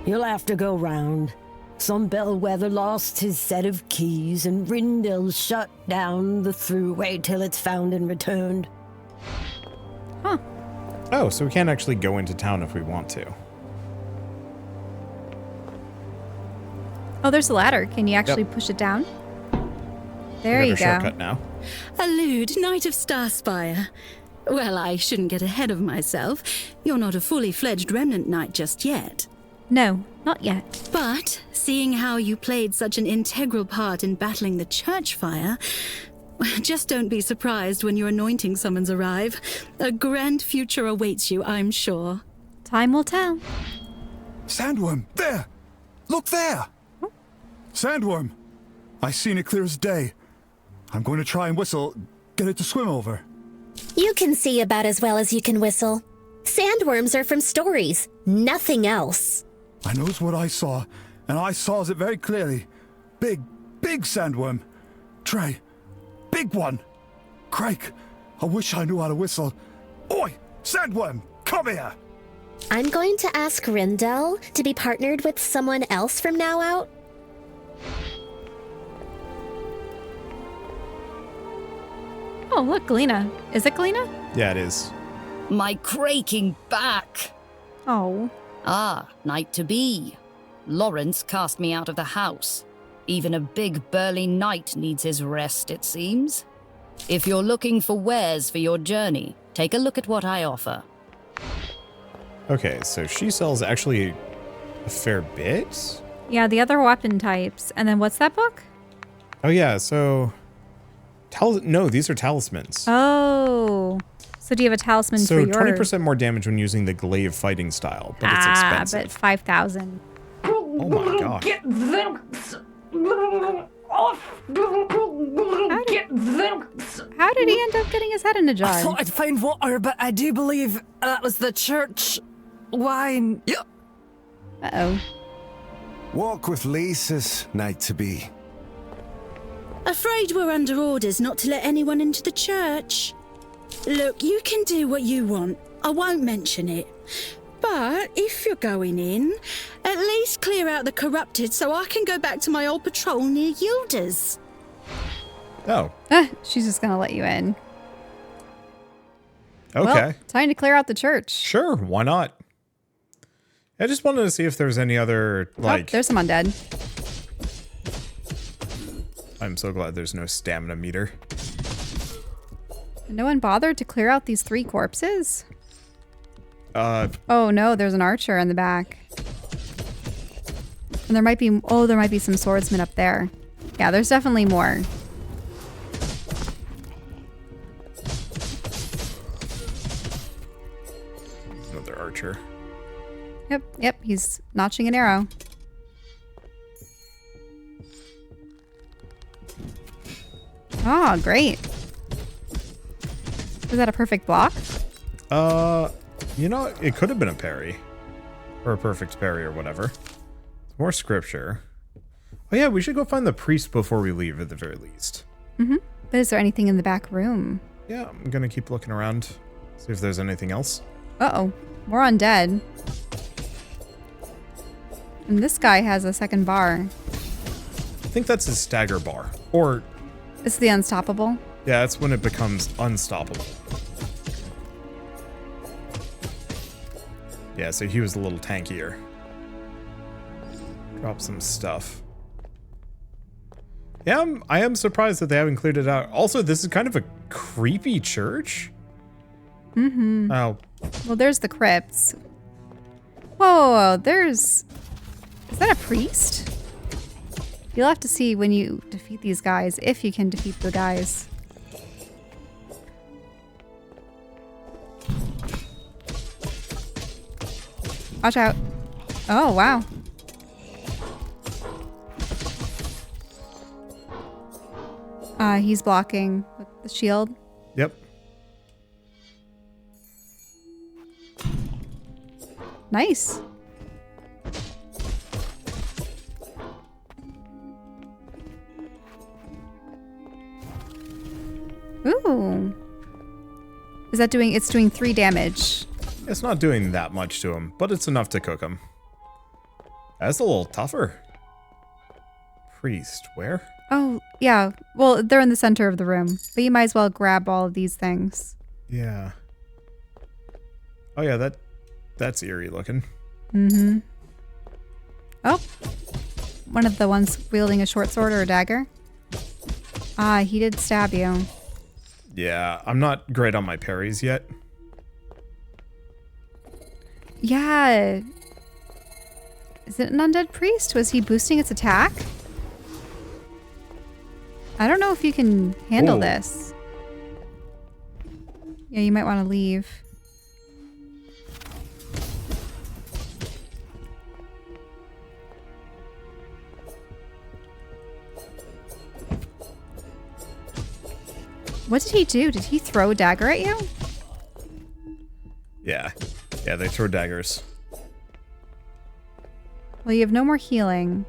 You'll have to go round. Some bellwether lost his set of keys, and Rindell shut down the throughway till it's found and returned. Huh. Oh, so we can't actually go into town if we want to. Oh, there's a ladder. Can you actually push it down? There We you have go. a shortcut now. Allude, Knight of Starspire. Well, I shouldn't get ahead of myself. You're not a fully fledged remnant knight just yet. No, not yet. But, seeing how you played such an integral part in battling the church fire, just don't be surprised when your anointing summons arrive. A grand future awaits you, I'm sure. Time will tell. Sandworm, there! Look there! Sandworm! I seen it clear as day. I'm going to try and whistle, get it to swim over. You can see about as well as you can whistle. Sandworms are from stories, nothing else. I knows what I saw, and I saws it very clearly. Big sandworm. Trey, big one. Crake, I wish I knew how to whistle. Oi, sandworm, come here! I'm going to ask Rindell to be partnered with someone else from now out. Oh, look, Galena. Is it Galena? Yeah, it is. My craking back. Oh. Ah, knight to be. Lawrence cast me out of the house. Even a big burly knight needs his rest, it seems. If you're looking for wares for your journey, take a look at what I offer. Okay, so she sells actually a fair bit? Yeah, the other weapon types. And then what's that book? Oh yeah, so... No, these are talismans. Oh. So do you have a talisman for yours? So 20% more damage when using the glaive fighting style, but it's expensive. But 5,000. Oh my gosh. Get them off! How did he end up getting his head in a jar? I thought I'd find water, but I do believe that was the church wine. Yep. Uh-oh. Walk with Lisa's knight to be. Afraid we're under orders not to let anyone into the church. Look, you can do what you want. I won't mention it. But if you're going in, at least clear out the corrupted so I can go back to my old patrol near Yilda's. Oh. She's just gonna let you in. Okay. Well, time to clear out the church. Sure, why not? I just wanted to see if there's any other, like... Oh, there's some undead. I'm so glad there's no stamina meter. No one bothered to clear out these 3 corpses? Oh no, there's an archer in the back. And there might be some swordsmen up there. Yeah, there's definitely more. Another archer. Yep, he's notching an arrow. Oh, great. Was that a perfect block? You know, it could have been a parry. Or a perfect parry or whatever. More scripture. Oh yeah, we should go find the priest before we leave at the very least. Mm-hmm. But is there anything in the back room? Yeah, I'm gonna keep looking around. See if there's anything else. Uh-oh. More undead. And this guy has a second bar. I think that's his stagger bar. Or... It's the unstoppable? Yeah, that's when it becomes unstoppable. Yeah, so he was a little tankier. Drop some stuff. Yeah, I am surprised that they haven't cleared it out. Also, this is kind of a creepy church. Mm-hmm. Oh. Well, there's the crypts. Whoa, there's... Is that a priest? You'll have to see when you defeat these guys, if you can defeat the guys. Watch out. Oh, wow. He's blocking with the shield. Yep. Nice. Ooh. Is that doing... It's doing 3 damage. It's not doing that much to him, but it's enough to cook him. That's a little tougher. Priest, where? Oh, yeah. Well, they're in the center of the room. But you might as well grab all of these things. Yeah. Oh yeah, that's eerie looking. Mm-hmm. Oh. One of the ones wielding a short sword or a dagger. Ah, he did stab you. Yeah, I'm not great on my parries yet. Yeah. Is it an undead priest? Was he boosting its attack? I don't know if you can handle this. Yeah, you might want to leave. What did he do? Did he throw a dagger at you? Yeah. Yeah, they throw daggers. Well, you have no more healing.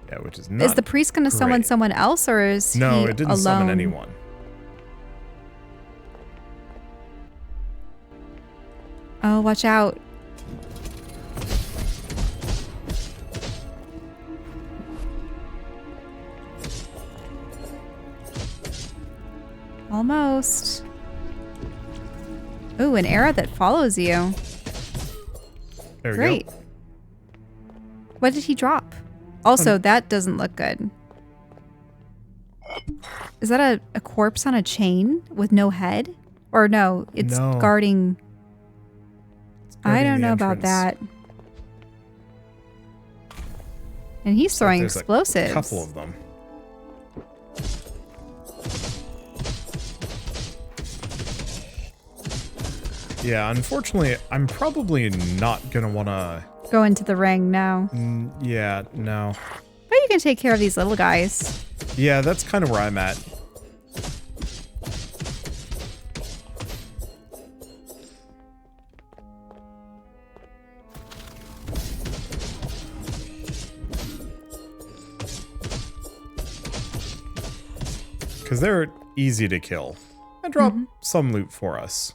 Yeah, which is not Is the priest going to summon someone else, or is he No, it didn't alone? summon anyone. Oh, watch out. Almost. Ooh, an arrow that follows you. There we Great. go. What did he drop? Also, that doesn't look good. Is that a corpse on a chain with no head? Or no, it's guarding... I don't know about that. And he's throwing explosives. A couple of them. Yeah, unfortunately, I'm probably not going to want to... Go into the ring now. Yeah, no. But you can take care of these little guys. Yeah, that's kind of where I'm at. Because they're easy to kill. And drop some loot for us.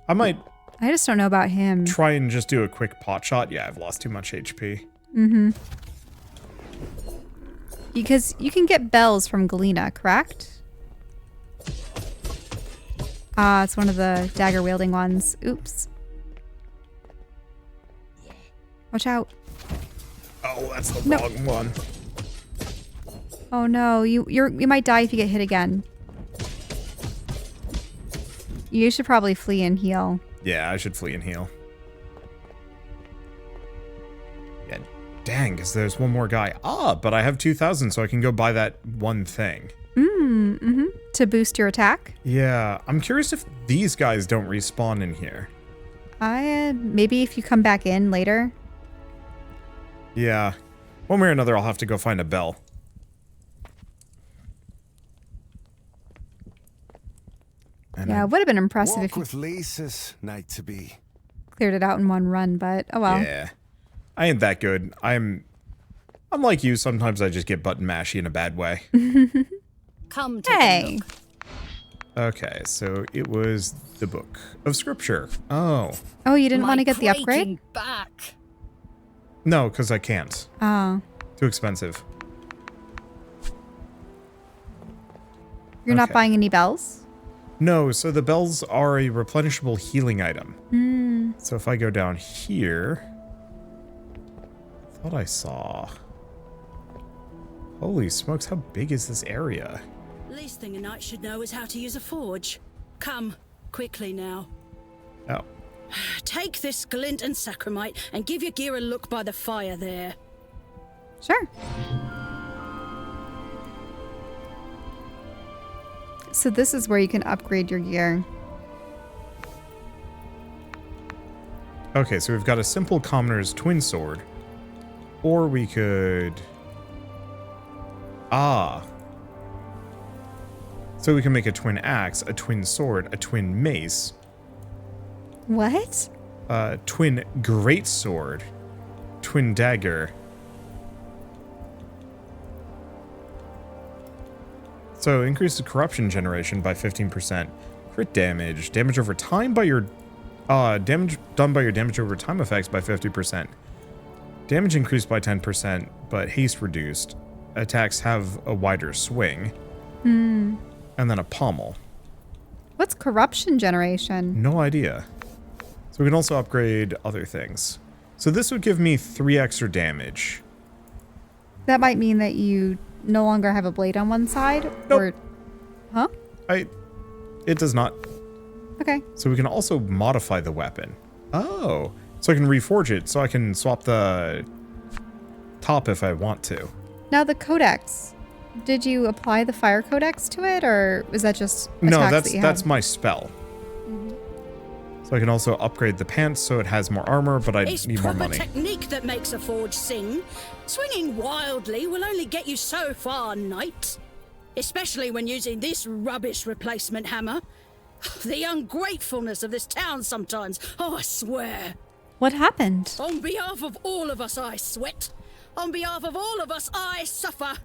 I just don't know about him. Try and just do a quick pot shot. Yeah, I've lost too much HP. Because you can get bells from Galena, correct? Ah, it's one of the dagger-wielding ones. Oops. Watch out. Oh, that's the wrong one. Oh no, you might die if you get hit again. You should probably flee and heal. Yeah, I should flee and heal. Yeah, dang, because there's one more guy. Ah, but I have 2,000, so I can go buy that one thing. To boost your attack? Yeah, I'm curious if these guys don't respawn in here. Maybe if you come back in later. Yeah, one way or another, I'll have to go find a bell. And it would have been impressive if you with Lisa's night to be. Cleared it out in one run, but oh well. Yeah, I ain't that good. I'm like you. Sometimes I just get button mashy in a bad way. Come take a look. Okay, so it was the book of scripture. Oh. Oh, you didn't want to get the upgrade? Back. No, because I can't. Oh. Too expensive. You're not buying any bells? No, so the bells are a replenishable healing item. So if I go down here... I thought I saw... Holy smokes, how big is this area? Least thing a knight should know is how to use a forge. Come, quickly now. Oh. Take this glint and sacramite and give your gear a look by the fire there. Sure. So this is where you can upgrade your gear. Okay, so we've got a simple commoner's twin sword. Or we could... So we can make a twin axe, a twin sword, a twin mace. What? Twin greatsword, twin dagger. So increases corruption generation by 15%. Crit damage. Damage over time by your... damage done by your damage over time effects by 50%. Damage increased by 10%, but haste reduced. Attacks have a wider swing. And then a pommel. What's corruption generation? No idea. So we can also upgrade other things. So this would give me 3 extra damage. That might mean that you no longer have a blade on one side? Nope. Or... Huh? It does not. Okay. So we can also modify the weapon. Oh. So I can reforge it, so I can swap the top if I want to. Now the codex. Did you apply the fire codex to it, or was that just No, attacks that's my spell. So I can also upgrade the pants so it has more armor, but I need more money. It's proper technique that makes a forge sing. Swinging wildly will only get you so far, knight. Especially when using this rubbish replacement hammer. The ungratefulness of this town sometimes, I swear. What happened? On behalf of all of us, I sweat. On behalf of all of us, I suffer.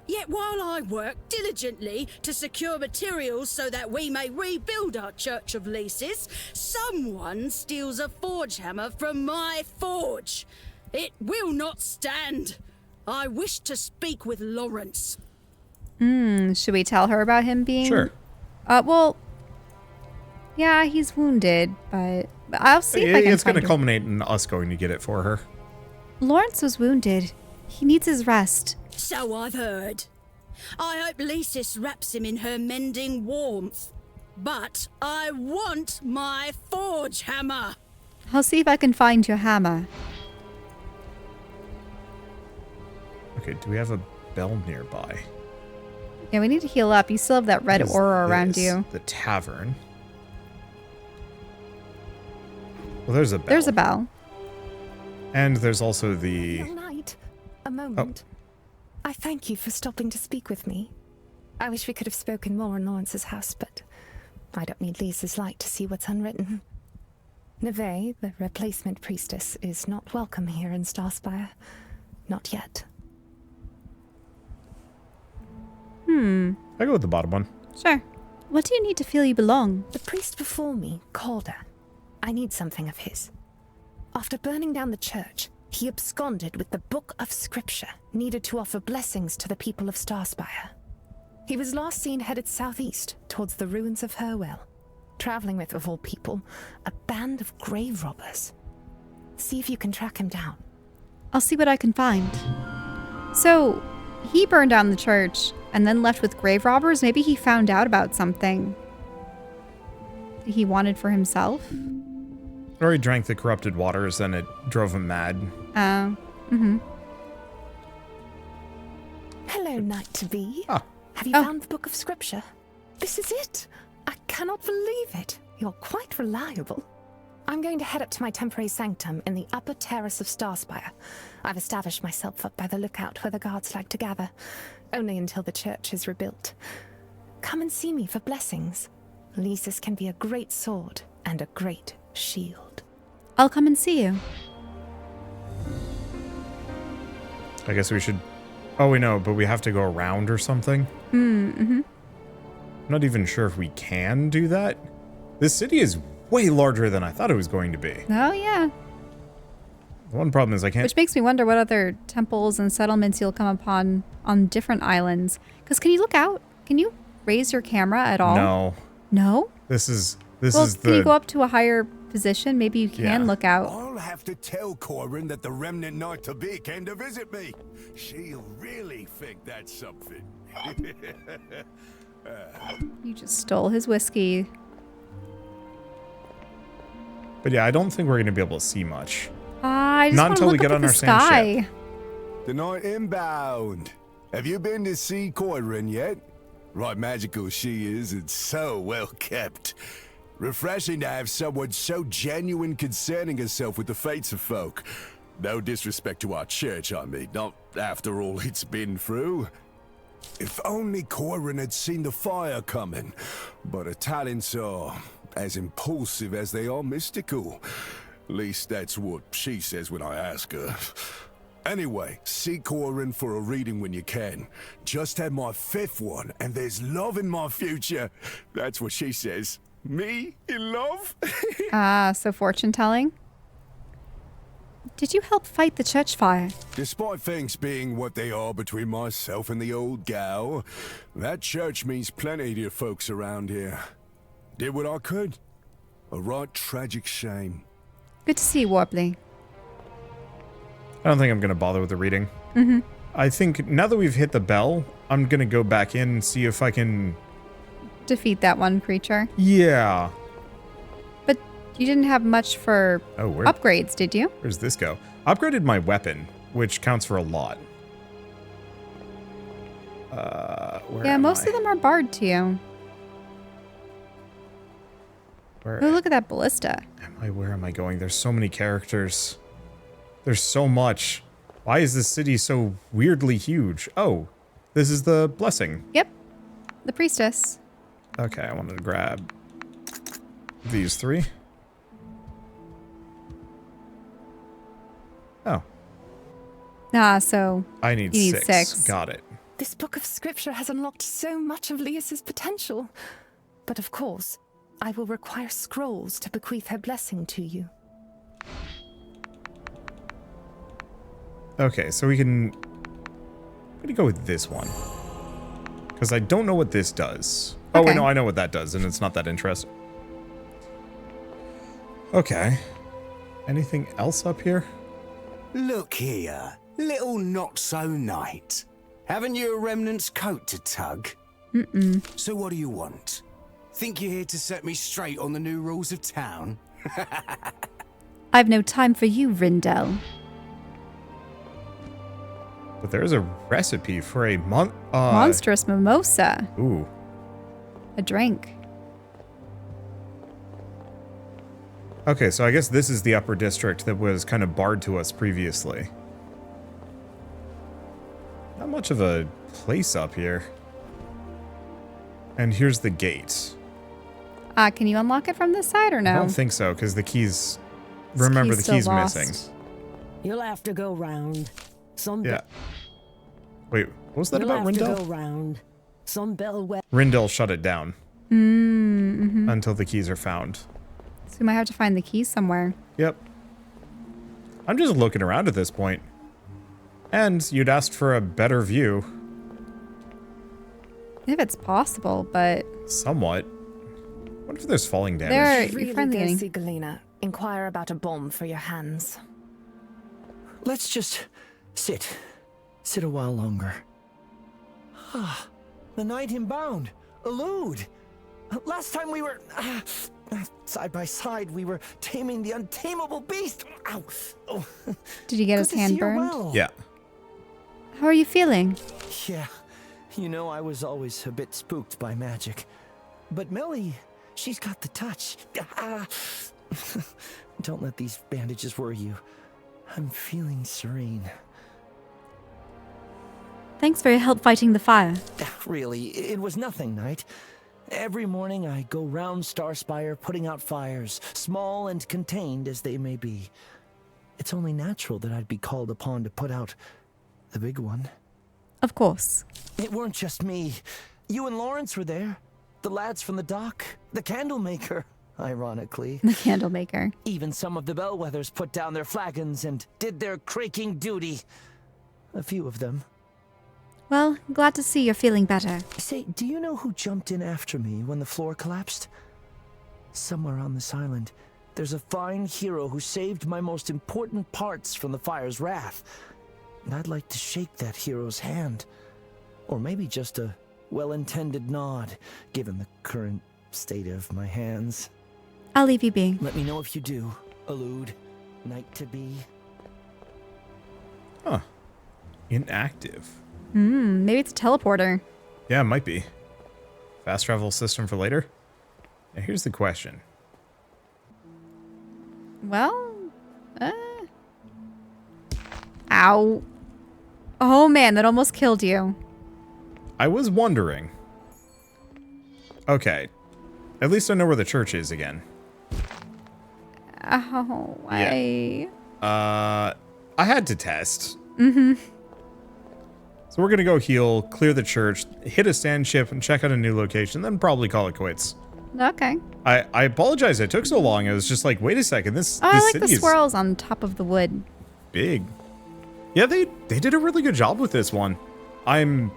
Yet while I work diligently to secure materials so that we may rebuild our Church of Leases, someone steals a forge hammer from my forge. It will not stand. I wish to speak with Lawrence. Should we tell her about him being... Sure. Well, yeah, he's wounded, but I'll see if I can It's going find to her. culminate in us going to get it for her. Lawrence was wounded. He needs his rest. So I've heard. I hope Lysis wraps him in her mending warmth. But I want my forge hammer. I'll see if I can find your hammer. Okay, do we have a bell nearby? Yeah, we need to heal up. You still have that red What is aura around this? you. The tavern. Well, there's a bell. There's a bell. And there's also the... Young knight, a moment. I thank you for stopping to speak with me. I wish we could have spoken more in Lawrence's house, but I don't need Lisa's light to see what's unwritten. Neve, the replacement priestess, is not welcome here in Starspire. Not yet. I go with the bottom one. Sure. What do you need to feel you belong? The priest before me called her. I need something of his. After burning down the church, he absconded with the book of scripture needed to offer blessings to the people of Starspire. He was last seen headed southeast towards the ruins of Herwell, traveling with, of all people, a band of grave robbers. See if you can track him down. I'll see what I can find. So, he burned down the church and then left with grave robbers. Maybe he found out about something he wanted for himself. Or he drank the corrupted waters and it drove him mad. Hello, knight-to-be. Ah. Have you found the book of scripture? This is it. I cannot believe it. You're quite reliable. I'm going to head up to my temporary sanctum in the upper terrace of Starspire. I've established myself up by the lookout where the guards like to gather, only until the church is rebuilt. Come and see me for blessings. Lysis can be a great sword and a great shield. I'll come and see you. I guess we should... Oh, we know, but we have to go around or something? I'm not even sure if we can do that. This city is way larger than I thought it was going to be. Oh, yeah. The one problem is I can't... Which makes me wonder what other temples and settlements you'll come upon on different islands. Because can you look out? Can you raise your camera at all? No. No? This is Can you go up to a higher position? Maybe you can look out. I'll have to tell Corin that the remnant knight-to-be came to visit me. She'll really think that's something. You just stole his whiskey. But yeah, I don't think we're going to be able to see much. I just Not want to until look we get up on at our the sand sky. ship. The night inbound. Have you been to see Corin yet? Right magical she is and so well kept. Refreshing to have someone so genuine concerning herself with the fates of folk. No disrespect to our church, I mean, not after all it's been through. If only Corin had seen the fire coming. But her talents are as impulsive as they are mystical. At least that's what she says when I ask her. Anyway, see Corin for a reading when you can. Just had my 5th one, and there's love in my future. That's what she says. Me in love? So fortune telling. Did you help fight the church fire? Despite things being what they are between myself and the old gal, that church means plenty to folks around here. Did what I could. A right tragic shame. Good to see you, Warbley. I don't think I'm going to bother with the reading. I think now that we've hit the bell, I'm going to go back in and see if I can... Defeat that one creature. Yeah. But you didn't have much for upgrades, did you? Where's this go? Upgraded my weapon, which counts for a lot. Yeah, most of them are barred to you. Oh, look at that ballista. Where am I going? There's so many characters. There's so much. Why is this city so weirdly huge? Oh, this is the blessing. Yep. The priestess. Okay, I wanted to grab these 3. Oh. So I need you need 6. Got it. This book of scripture has unlocked so much of Lysis' potential. But of course, I will require scrolls to bequeath her blessing to you. Okay, so I'm gonna go with this one. Because I don't know what this does. Oh, wait, no, I know what that does, and it's not that interesting. Okay. Anything else up here? Look here, little not-so-knight. Haven't you a remnant's coat to tug? Mm-mm. So what do you want? Think you're here to set me straight on the new rules of town? I've no time for you, Rindel. But there's a recipe for a monstrous mimosa. Ooh. A drink. Okay, so I guess this is the upper district that was kind of barred to us previously. Not much of a place up here. And here's the gate. Can you unlock it from this side or no? I don't think so, because the keys... Remember, the key's missing. You'll have to go round. Yeah. Wait, what was that about Rindel? You'll have to go round. Some bellwether. Rindel shut it down. Mm-hmm. Until the keys are found. So we might have to find the keys somewhere. Yep. I'm just looking around at this point. And you'd asked for a better view. If it's possible, but... Somewhat. What if there's falling damage? There, Really you're finally go getting... see Galena. Inquire about a bomb for your hands. Let's just sit. Sit a while longer. Ah, the knight inbound. Elude. Last time we were... side by side, we were taming the untamable beast. Ow. Oh. Did you get his hand burned? Well. Yeah. How are you feeling? Yeah. You know, I was always a bit spooked by magic. But Millie, she's got the touch. Don't let these bandages worry you. I'm feeling serene. Thanks for your help fighting the fire. Really, it was nothing, Knight. Every morning I go round Starspire putting out fires, small and contained as they may be. It's only natural that I'd be called upon to put out the big one. Of course. It weren't just me. You and Lawrence were there. The lads from the dock. The candle maker, ironically. The candle maker. Even some of the bellwethers put down their flagons and did their craking duty. A few of them. Well, glad to see you're feeling better. Say, do you know who jumped in after me when the floor collapsed? Somewhere on this island, there's a fine hero who saved my most important parts from the fire's wrath. And I'd like to shake that hero's hand. Or maybe just a well-intended nod, given the current state of my hands. I'll leave you be. Let me know if you do, Elude, Knight-to-be. Huh. Inactive. Maybe it's a teleporter. Yeah, it might be. Fast travel system for later? Now here's the question. Well, Ow. Oh man, that almost killed you. I was wondering. Okay. At least I know where the church is again. Oh, I had to test. Mm-hmm. So we're going to go heal, clear the church, hit a sand ship, and check out a new location, then probably call it quits. Okay. I apologize it took so long. I was just like, wait a second, this I like city the swirls on top of the wood. Big. Yeah, they did a really good job with this one. I'm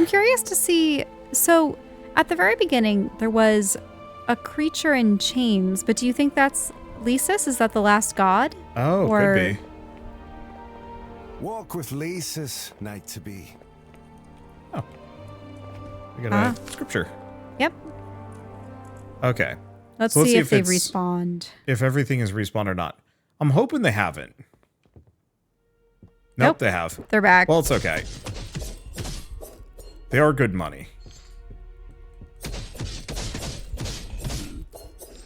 curious to see, so at the very beginning, there was a creature in chains, but do you think that's Lysis? Is that the last god? Oh, or... could be. Walk with Lysis, Knight-to-be. Oh. We got a scripture. Yep. Okay. Let's So see if they've respawned. If everything is respawned or not. I'm hoping they haven't. Nope, they have. They're back. Well, it's okay. They are good money.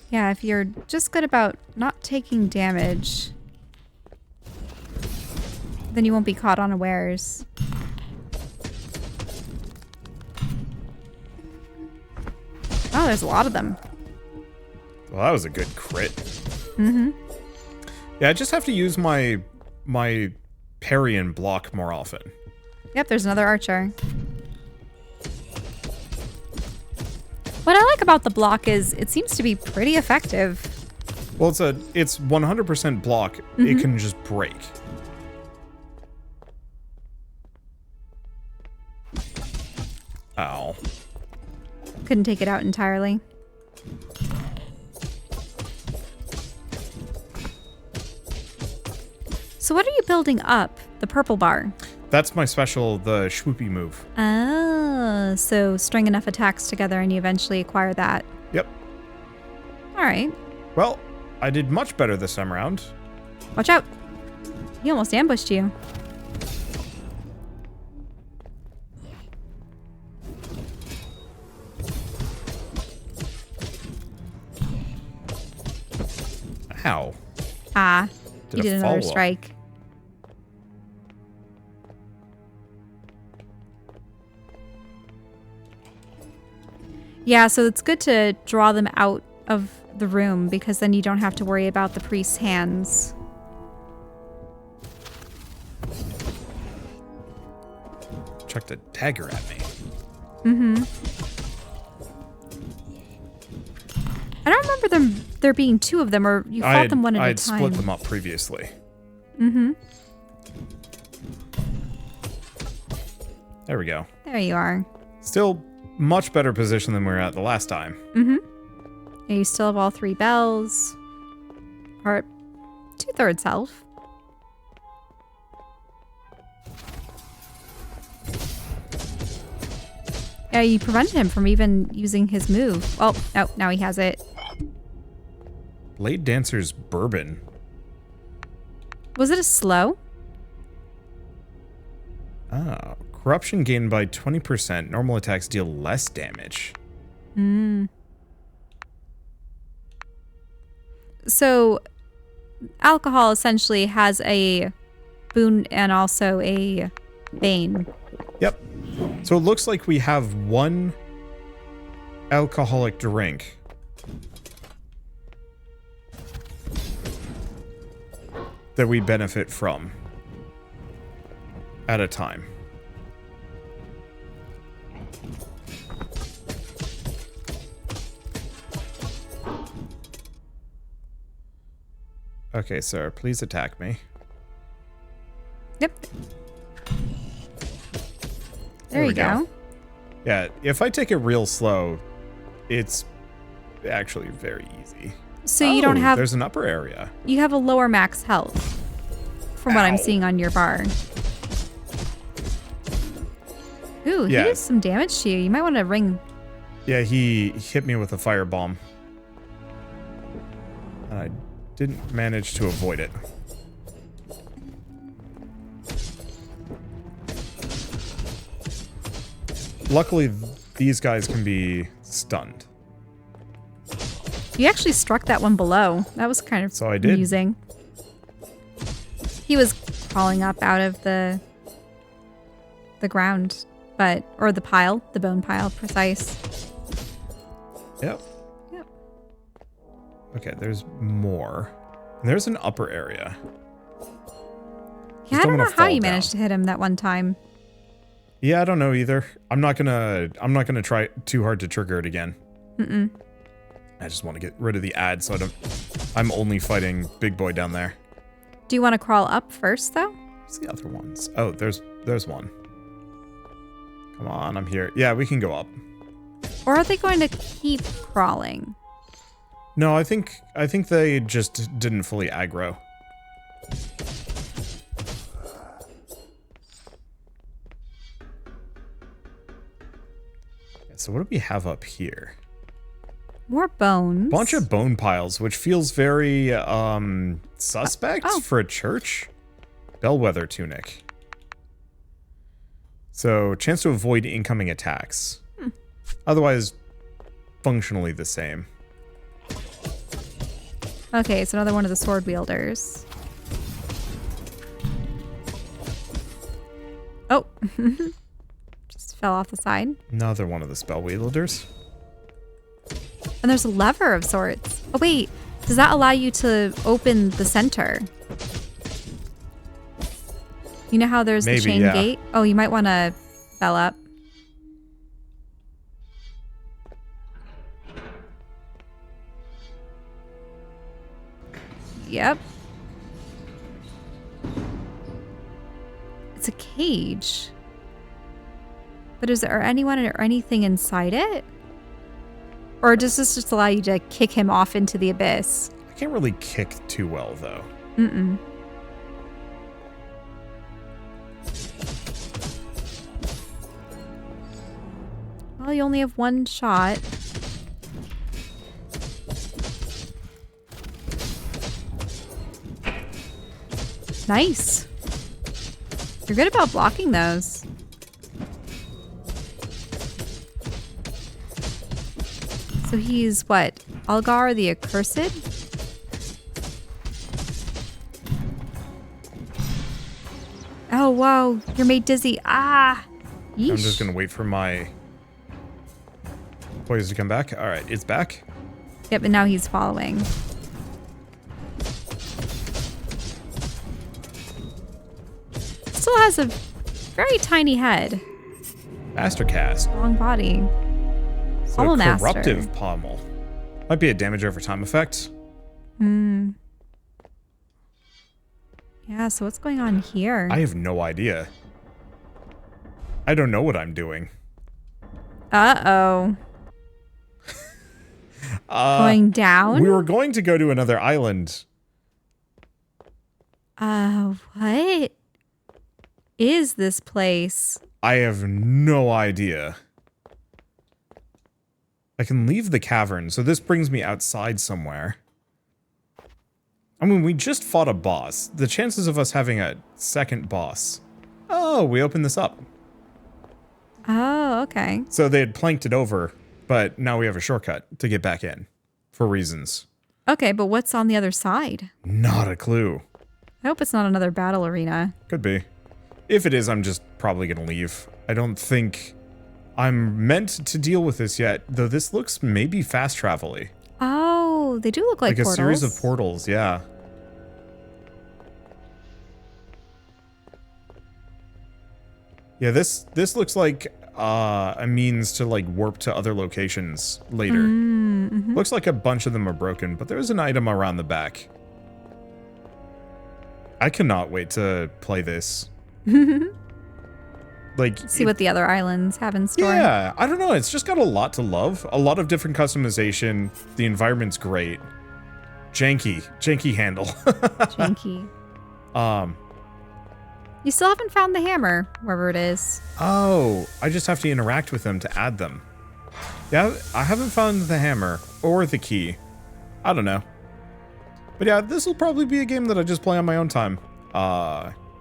Yeah, if you're just good about not taking damage, then you won't be caught unawares. Oh, there's a lot of them. Well, that was a good crit. Mm-hmm. Yeah, I just have to use my parry and block more often. Yep, there's another archer. What I like about the block is it seems to be pretty effective. Well, it's 100% block. It can just break. Ow. Couldn't take it out entirely. So what are you building up? The purple bar? That's my special, the swoopy move. Oh, so string enough attacks together and you eventually acquire that. Yep. All right. Well, I did much better this time around. Watch out. He almost ambushed you. Ow. Ah, Did you did a another follow-up. strike. Yeah, so it's good to draw them out of the room because then you don't have to worry about the priest's hands. Chucked a dagger at me. Mm-hmm. I don't remember there being two of them, or you fought them one at a time. I'd split them up previously. Mm-hmm. There we go. There you are. Still much better position than we were at the last time. Mm-hmm. And you still have all 3 bells. Or 2/3 health. Yeah, you prevented him from even using his move. Oh, no, now he has it. Blade Dancer's Bourbon. Was it a slow? Ah, corruption gained by 20%. Normal attacks deal less damage. Hmm. So, alcohol essentially has a boon and also a bane. Yep. So it looks like we have one alcoholic drink. That we benefit from at a time. Okay, sir, please attack me. Yep. There you go. Yeah, if I take it real slow, it's actually very easy. So you don't have... There's an upper area. You have a lower max health. From what I'm seeing on your bar. Ooh, he did some damage to you. You might want to ring... Yeah, he hit me with a firebomb. And I didn't manage to avoid it. Luckily, these guys can be stunned. You actually struck that one below. That was kind of amusing. He was crawling up out of the ground, or the pile, the bone pile, precise. Yep. Okay, there's more. And there's an upper area. Yeah, I don't know how you managed to hit him that one time. Yeah, I don't know either. I'm not gonna try too hard to trigger it again. Mm-mm. I just want to get rid of the ad so I'm only fighting Big Boy down there. Do you want to crawl up first, though? Where's the other ones? Oh, there's one. Come on, I'm here. Yeah, we can go up. Or are they going to keep crawling? No, I think they just didn't fully aggro. So what do we have up here? More bones. Bunch of bone piles, which feels very suspect for a church. Bellwether tunic. So chance to avoid incoming attacks. Otherwise, functionally the same. Okay, it's another one of the sword wielders. Oh. Just fell off the side. Another one of the spell wielders. And there's a lever of sorts. Oh, wait. Does that allow you to open the center? You know how there's the chain gate? Oh, you might want to bell up. Yep. It's a cage. But is there anyone or anything inside it? Or does this just allow you to kick him off into the abyss? I can't really kick too well, though. Mm-mm. Well, you only have one shot. Nice. You're good about blocking those. So he's what? Algar the Accursed? Oh, whoa. You're made dizzy. Ah. Yeesh. I'm just going to wait for my poise to come back. All right, it's back. Yep, and now he's following. Still has a very tiny head. Mastercast. Long body. So Pommel master. corruptive pommel. Might be a damage over time effect. Hmm. Yeah, so what's going on here? I have no idea. I don't know what I'm doing. Uh-oh. Going down? We were going to go to another island. What is this place? I have no idea. I can leave the cavern, so this brings me outside somewhere. I mean, we just fought a boss. The chances of us having a second boss. Oh, we opened this up. Oh, okay. So they had planked it over, but now we have a shortcut to get back in. For reasons. Okay, but what's on the other side? Not a clue. I hope it's not another battle arena. Could be. If it is, I'm just probably going to leave. I don't think I'm meant to deal with this yet, though this looks maybe fast travel-y. Oh, they do look like portals. A series of portals, yeah. Yeah, this looks like a means to like warp to other locations later. Mm-hmm. Looks like a bunch of them are broken, but there's an item around the back. I cannot wait to play this. Like, see what the other islands have in store. Yeah, I don't know. It's just got a lot to love. A lot of different customization. The environment's great. Janky handle. Janky. You still haven't found the hammer, wherever it is. Oh, I just have to interact with them to add them. Yeah, I haven't found the hammer or the key. I don't know. But yeah, this will probably be a game that I just play on my own time.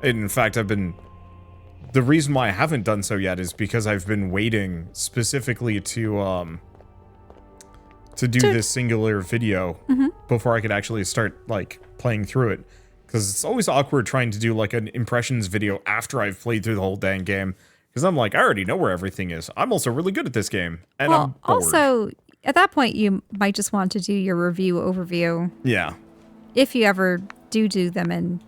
In fact, the reason why I haven't done so yet is because I've been waiting specifically to do this singular video before I could actually start like playing through it. Because it's always awkward trying to do like an impressions video after I've played through the whole dang game. Because I'm like, I already know where everything is. I'm also really good at this game. And I'm bored. Also, at that point, you might just want to do your review overview. Yeah. If you ever do them in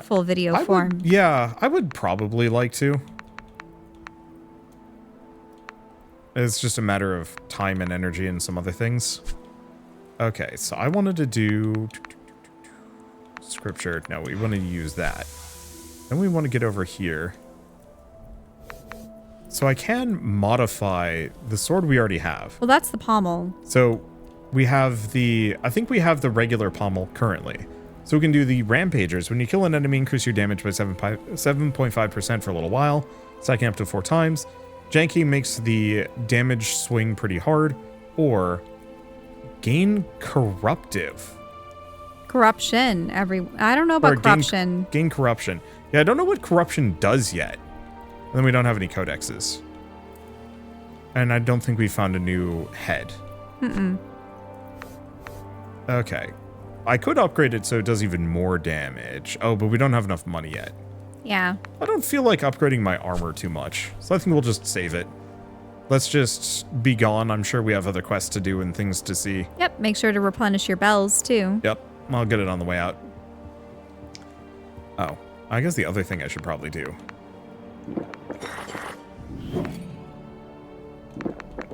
full video form. I would probably like to. It's just a matter of time and energy and some other things. Okay, so I wanted to do scripture. No, we want to use that. Then we want to get over here. So I can modify the sword we already have. Well, that's the pommel. So we have I think we have the regular pommel currently. So we can do the rampagers. When you kill an enemy, increase your damage by 7.5% for a little while, stacking up to 4 times. Janky makes the damage swing pretty hard, or gain corruptive. Corruption. I don't know about corruption. Gain corruption. Yeah, I don't know what corruption does yet. And then we don't have any codexes. And I don't think we found a new head. Okay. I could upgrade it so it does even more damage. Oh, but we don't have enough money yet. Yeah. I don't feel like upgrading my armor too much. So I think we'll just save it. Let's just be gone. I'm sure we have other quests to do and things to see. Yep. Make sure to replenish your bells, too. Yep. I'll get it on the way out. Oh. I guess the other thing I should probably do.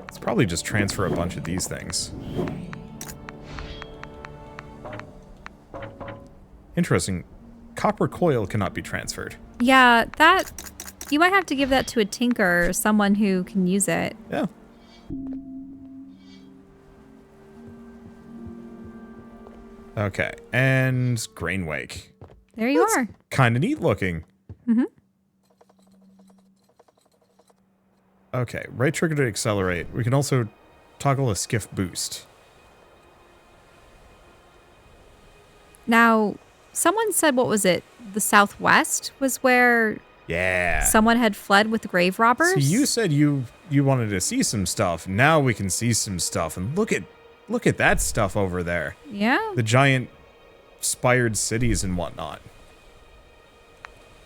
It's probably just transfer a bunch of these things. Interesting. Copper coil cannot be transferred. Yeah, you might have to give that to a tinker or someone who can use it. Yeah. Okay, and Grain Wake. There you are. Kind of neat looking. Okay, right trigger to accelerate. We can also toggle a skiff boost. Now, someone said, what was it? The southwest was where someone had fled with grave robbers? So you said you wanted to see some stuff. Now we can see some stuff. And look at that stuff over there. Yeah. The giant spired cities and whatnot.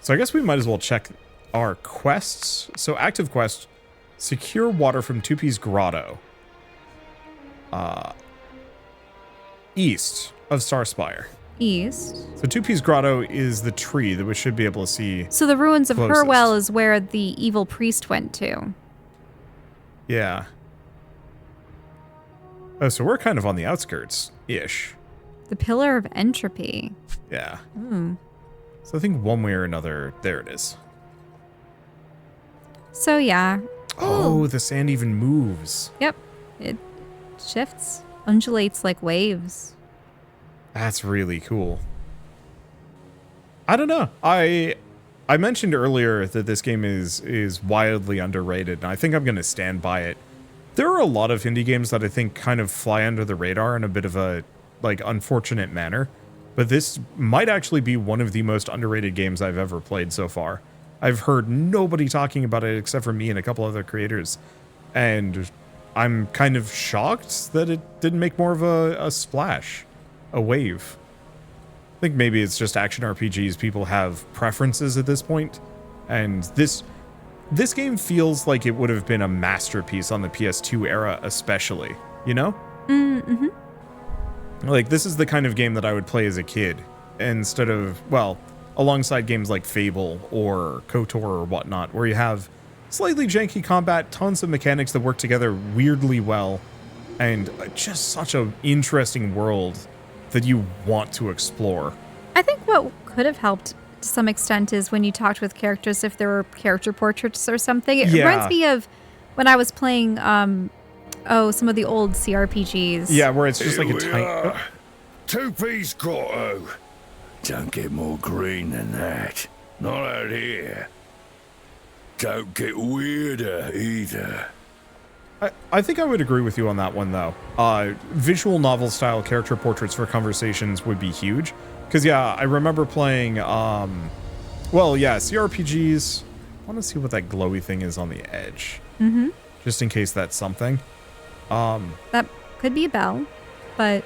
So I guess we might as well check our quests. So active quest, secure water from Tupi's Grotto. East of Starspire. East. So Tupi's Grotto is the tree that we should be able to see. So the ruins of closest. Herwell is where the evil priest went to. Yeah. Oh, so we're kind of on the outskirts-ish. The Pillar of Entropy. Yeah. Hmm. So I think one way or another, there it is. So yeah. Oh, the sand even moves. Yep. It shifts, undulates like waves. That's really cool. I don't know. I mentioned earlier that this game is wildly underrated, and I think I'm going to stand by it. There are a lot of indie games that I think kind of fly under the radar in a bit of a unfortunate manner, but this might actually be one of the most underrated games I've ever played so far. I've heard nobody talking about it except for me and a couple other creators, and I'm kind of shocked that it didn't make more of a splash, a wave. I think maybe it's just action RPGs. People have preferences at this point, and this game feels like it would have been a masterpiece on the PS2 era, especially, you know? Mm-hmm. Like, this is the kind of game that I would play as a kid, instead of, well, alongside games like Fable or KOTOR or whatnot, where you have slightly janky combat, tons of mechanics that work together weirdly well, and just such an interesting world that you want to explore. I think what could have helped to some extent is when you talked with characters, if there were character portraits or something. It reminds me of when I was playing some of the old CRPGs. Yeah, where it's just like a tiny... Tupi's Grotto. Don't get more green than that. Not out here. Don't get weirder either. I think I would agree with you on that one, though. Visual novel style character portraits for conversations would be huge. Because, yeah, I remember playing, CRPGs. I want to see what that glowy thing is on the edge. Mm-hmm. Just in case that's something. That could be a bell, but...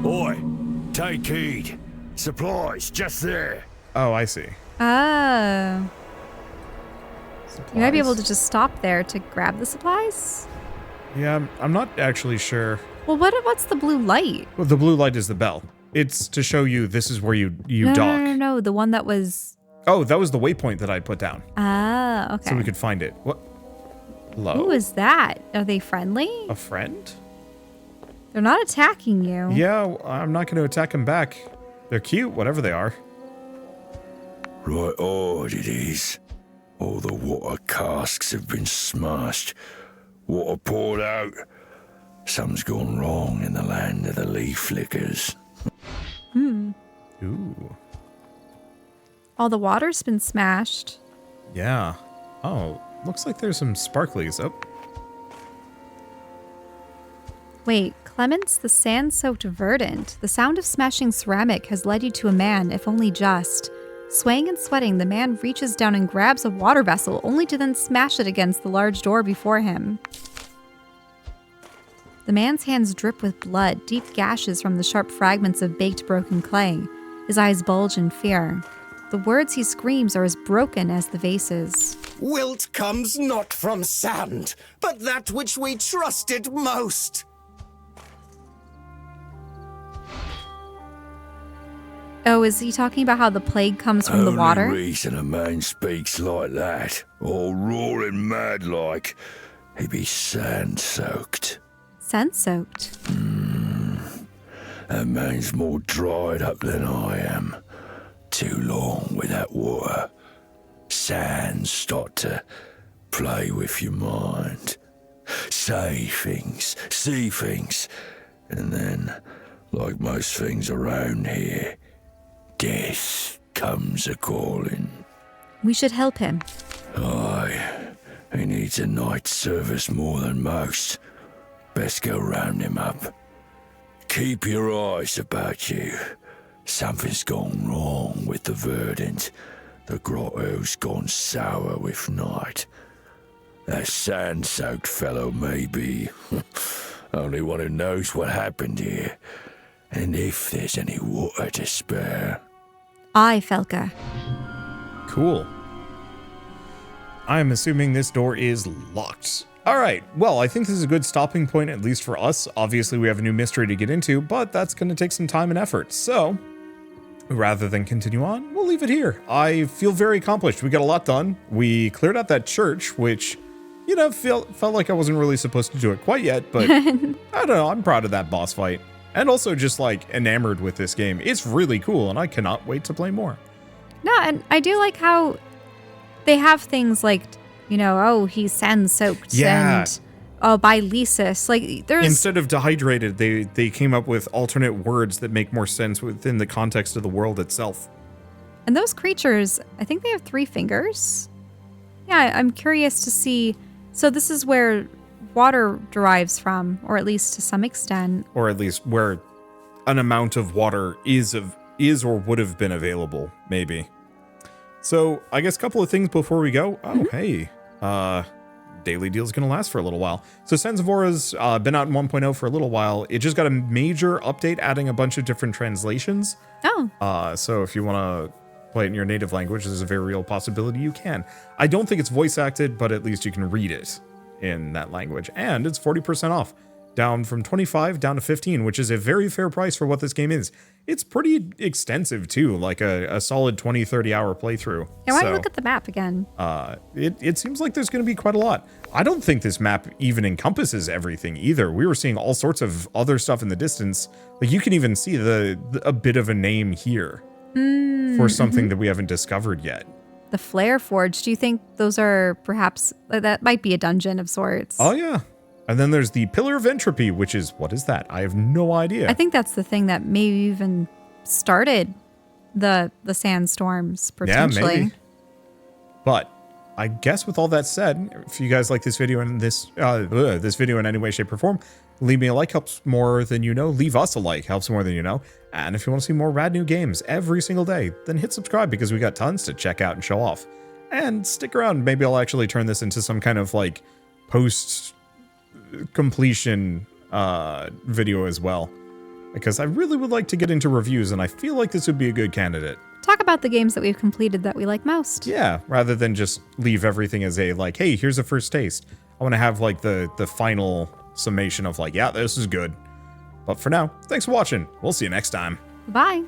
Oi, take heed. Supplies, just there. Oh, I see. Oh. Supplies? You might be able to just stop there to grab the supplies? Yeah, I'm not actually sure. Well, what's the blue light? Well, the blue light is the bell. It's to show you this is where you dock. No, the one that was... Oh, that was the waypoint that I put down. Ah, okay. So we could find it. What? Hello? Who is that? Are they friendly? A friend? They're not attacking you. Yeah, I'm not going to attack them back. They're cute, whatever they are. Right odd it is. All the water casks have been smashed. Water poured out. Something's gone wrong in the land of the leaf flickers. Ooh. All the water's been smashed. Yeah. Oh, looks like there's some sparklies. Oh. Wait, Clements, the sand-soaked verdant. The sound of smashing ceramic has led you to a man, if only just. Swaying and sweating, the man reaches down and grabs a water vessel, only to then smash it against the large door before him. The man's hands drip with blood, deep gashes from the sharp fragments of baked broken clay. His eyes bulge in fear. The words he screams are as broken as the vases. Wilt comes not from sand, but that which we trusted most. Oh, is he talking about how the plague comes from the water? Only reason a man speaks like that, all roaring mad like, he be sand-soaked. Sand-soaked? That man's more dried up than I am. Too long with that water. Sand start to play with your mind. Say things, see things, and then, like most things around here, death comes a-calling. We should help him. Aye, he needs a night's service more than most. Best go round him up. Keep your eyes about you. Something's gone wrong with the verdant. The grotto's gone sour with night. That sand-soaked fellow may be. Only one who knows what happened here. And if there's any water to spare. Aye, Felka. Cool. I'm assuming this door is locked. All right, well, I think this is a good stopping point, at least for us. Obviously, we have a new mystery to get into, but that's going to take some time and effort. So, rather than continue on, we'll leave it here. I feel very accomplished. We got a lot done. We cleared out that church, which, you know, felt like I wasn't really supposed to do it quite yet, but I don't know. I'm proud of that boss fight. And also just, like, enamored with this game. It's really cool, and I cannot wait to play more. No, and I do like how they have things like, you know, oh, he's sand-soaked. Yeah. And, oh, by Lysis. Like, there's... Instead of dehydrated, they came up with alternate words that make more sense within the context of the world itself. And those creatures, I think they have 3 fingers. Yeah, I'm curious to see. So this is where water derives from, or at least to some extent. Or at least where an amount of water is or would have been available, maybe. So I guess a couple of things before we go. Oh, hey. Daily Deal's going to last for a little while. So Sands of Aura's been out in 1.0 for a little while. It just got a major update adding a bunch of different translations. Oh. So if you want to play it in your native language, there's a very real possibility you can. I don't think it's voice acted, but at least you can read it in that language. And it's 40% off. Down from 25 down to 15, which is a very fair price for what this game is. It's pretty extensive too, like a solid 20-30 hour playthrough. Yeah, why don't you look at the map again? It seems like there's going to be quite a lot. I don't think this map even encompasses everything either. We were seeing all sorts of other stuff in the distance. Like you can even see a bit of a name here for something that we haven't discovered yet. The Flare Forge. Do you think those are perhaps, that might be a dungeon of sorts? Oh yeah. And then there's the Pillar of Entropy, which is, what is that? I have no idea. I think that's the thing that maybe even started the sandstorms, potentially. Yeah, maybe. But I guess with all that said, if you guys like this video and this video in any way, shape, or form, leave me a like, helps more than you know. Leave us a like, helps more than you know. And if you want to see more rad new games every single day, then hit subscribe because we got tons to check out and show off. And stick around. Maybe I'll actually turn this into some kind of like post-completion video as well. Because I really would like to get into reviews, and I feel like this would be a good candidate. Talk about the games that we've completed that we like most. Yeah, rather than just leave everything as a, like, hey, here's a first taste. I want to have, like, the final summation of, like, yeah, this is good. But for now, thanks for watching. We'll see you next time. Bye.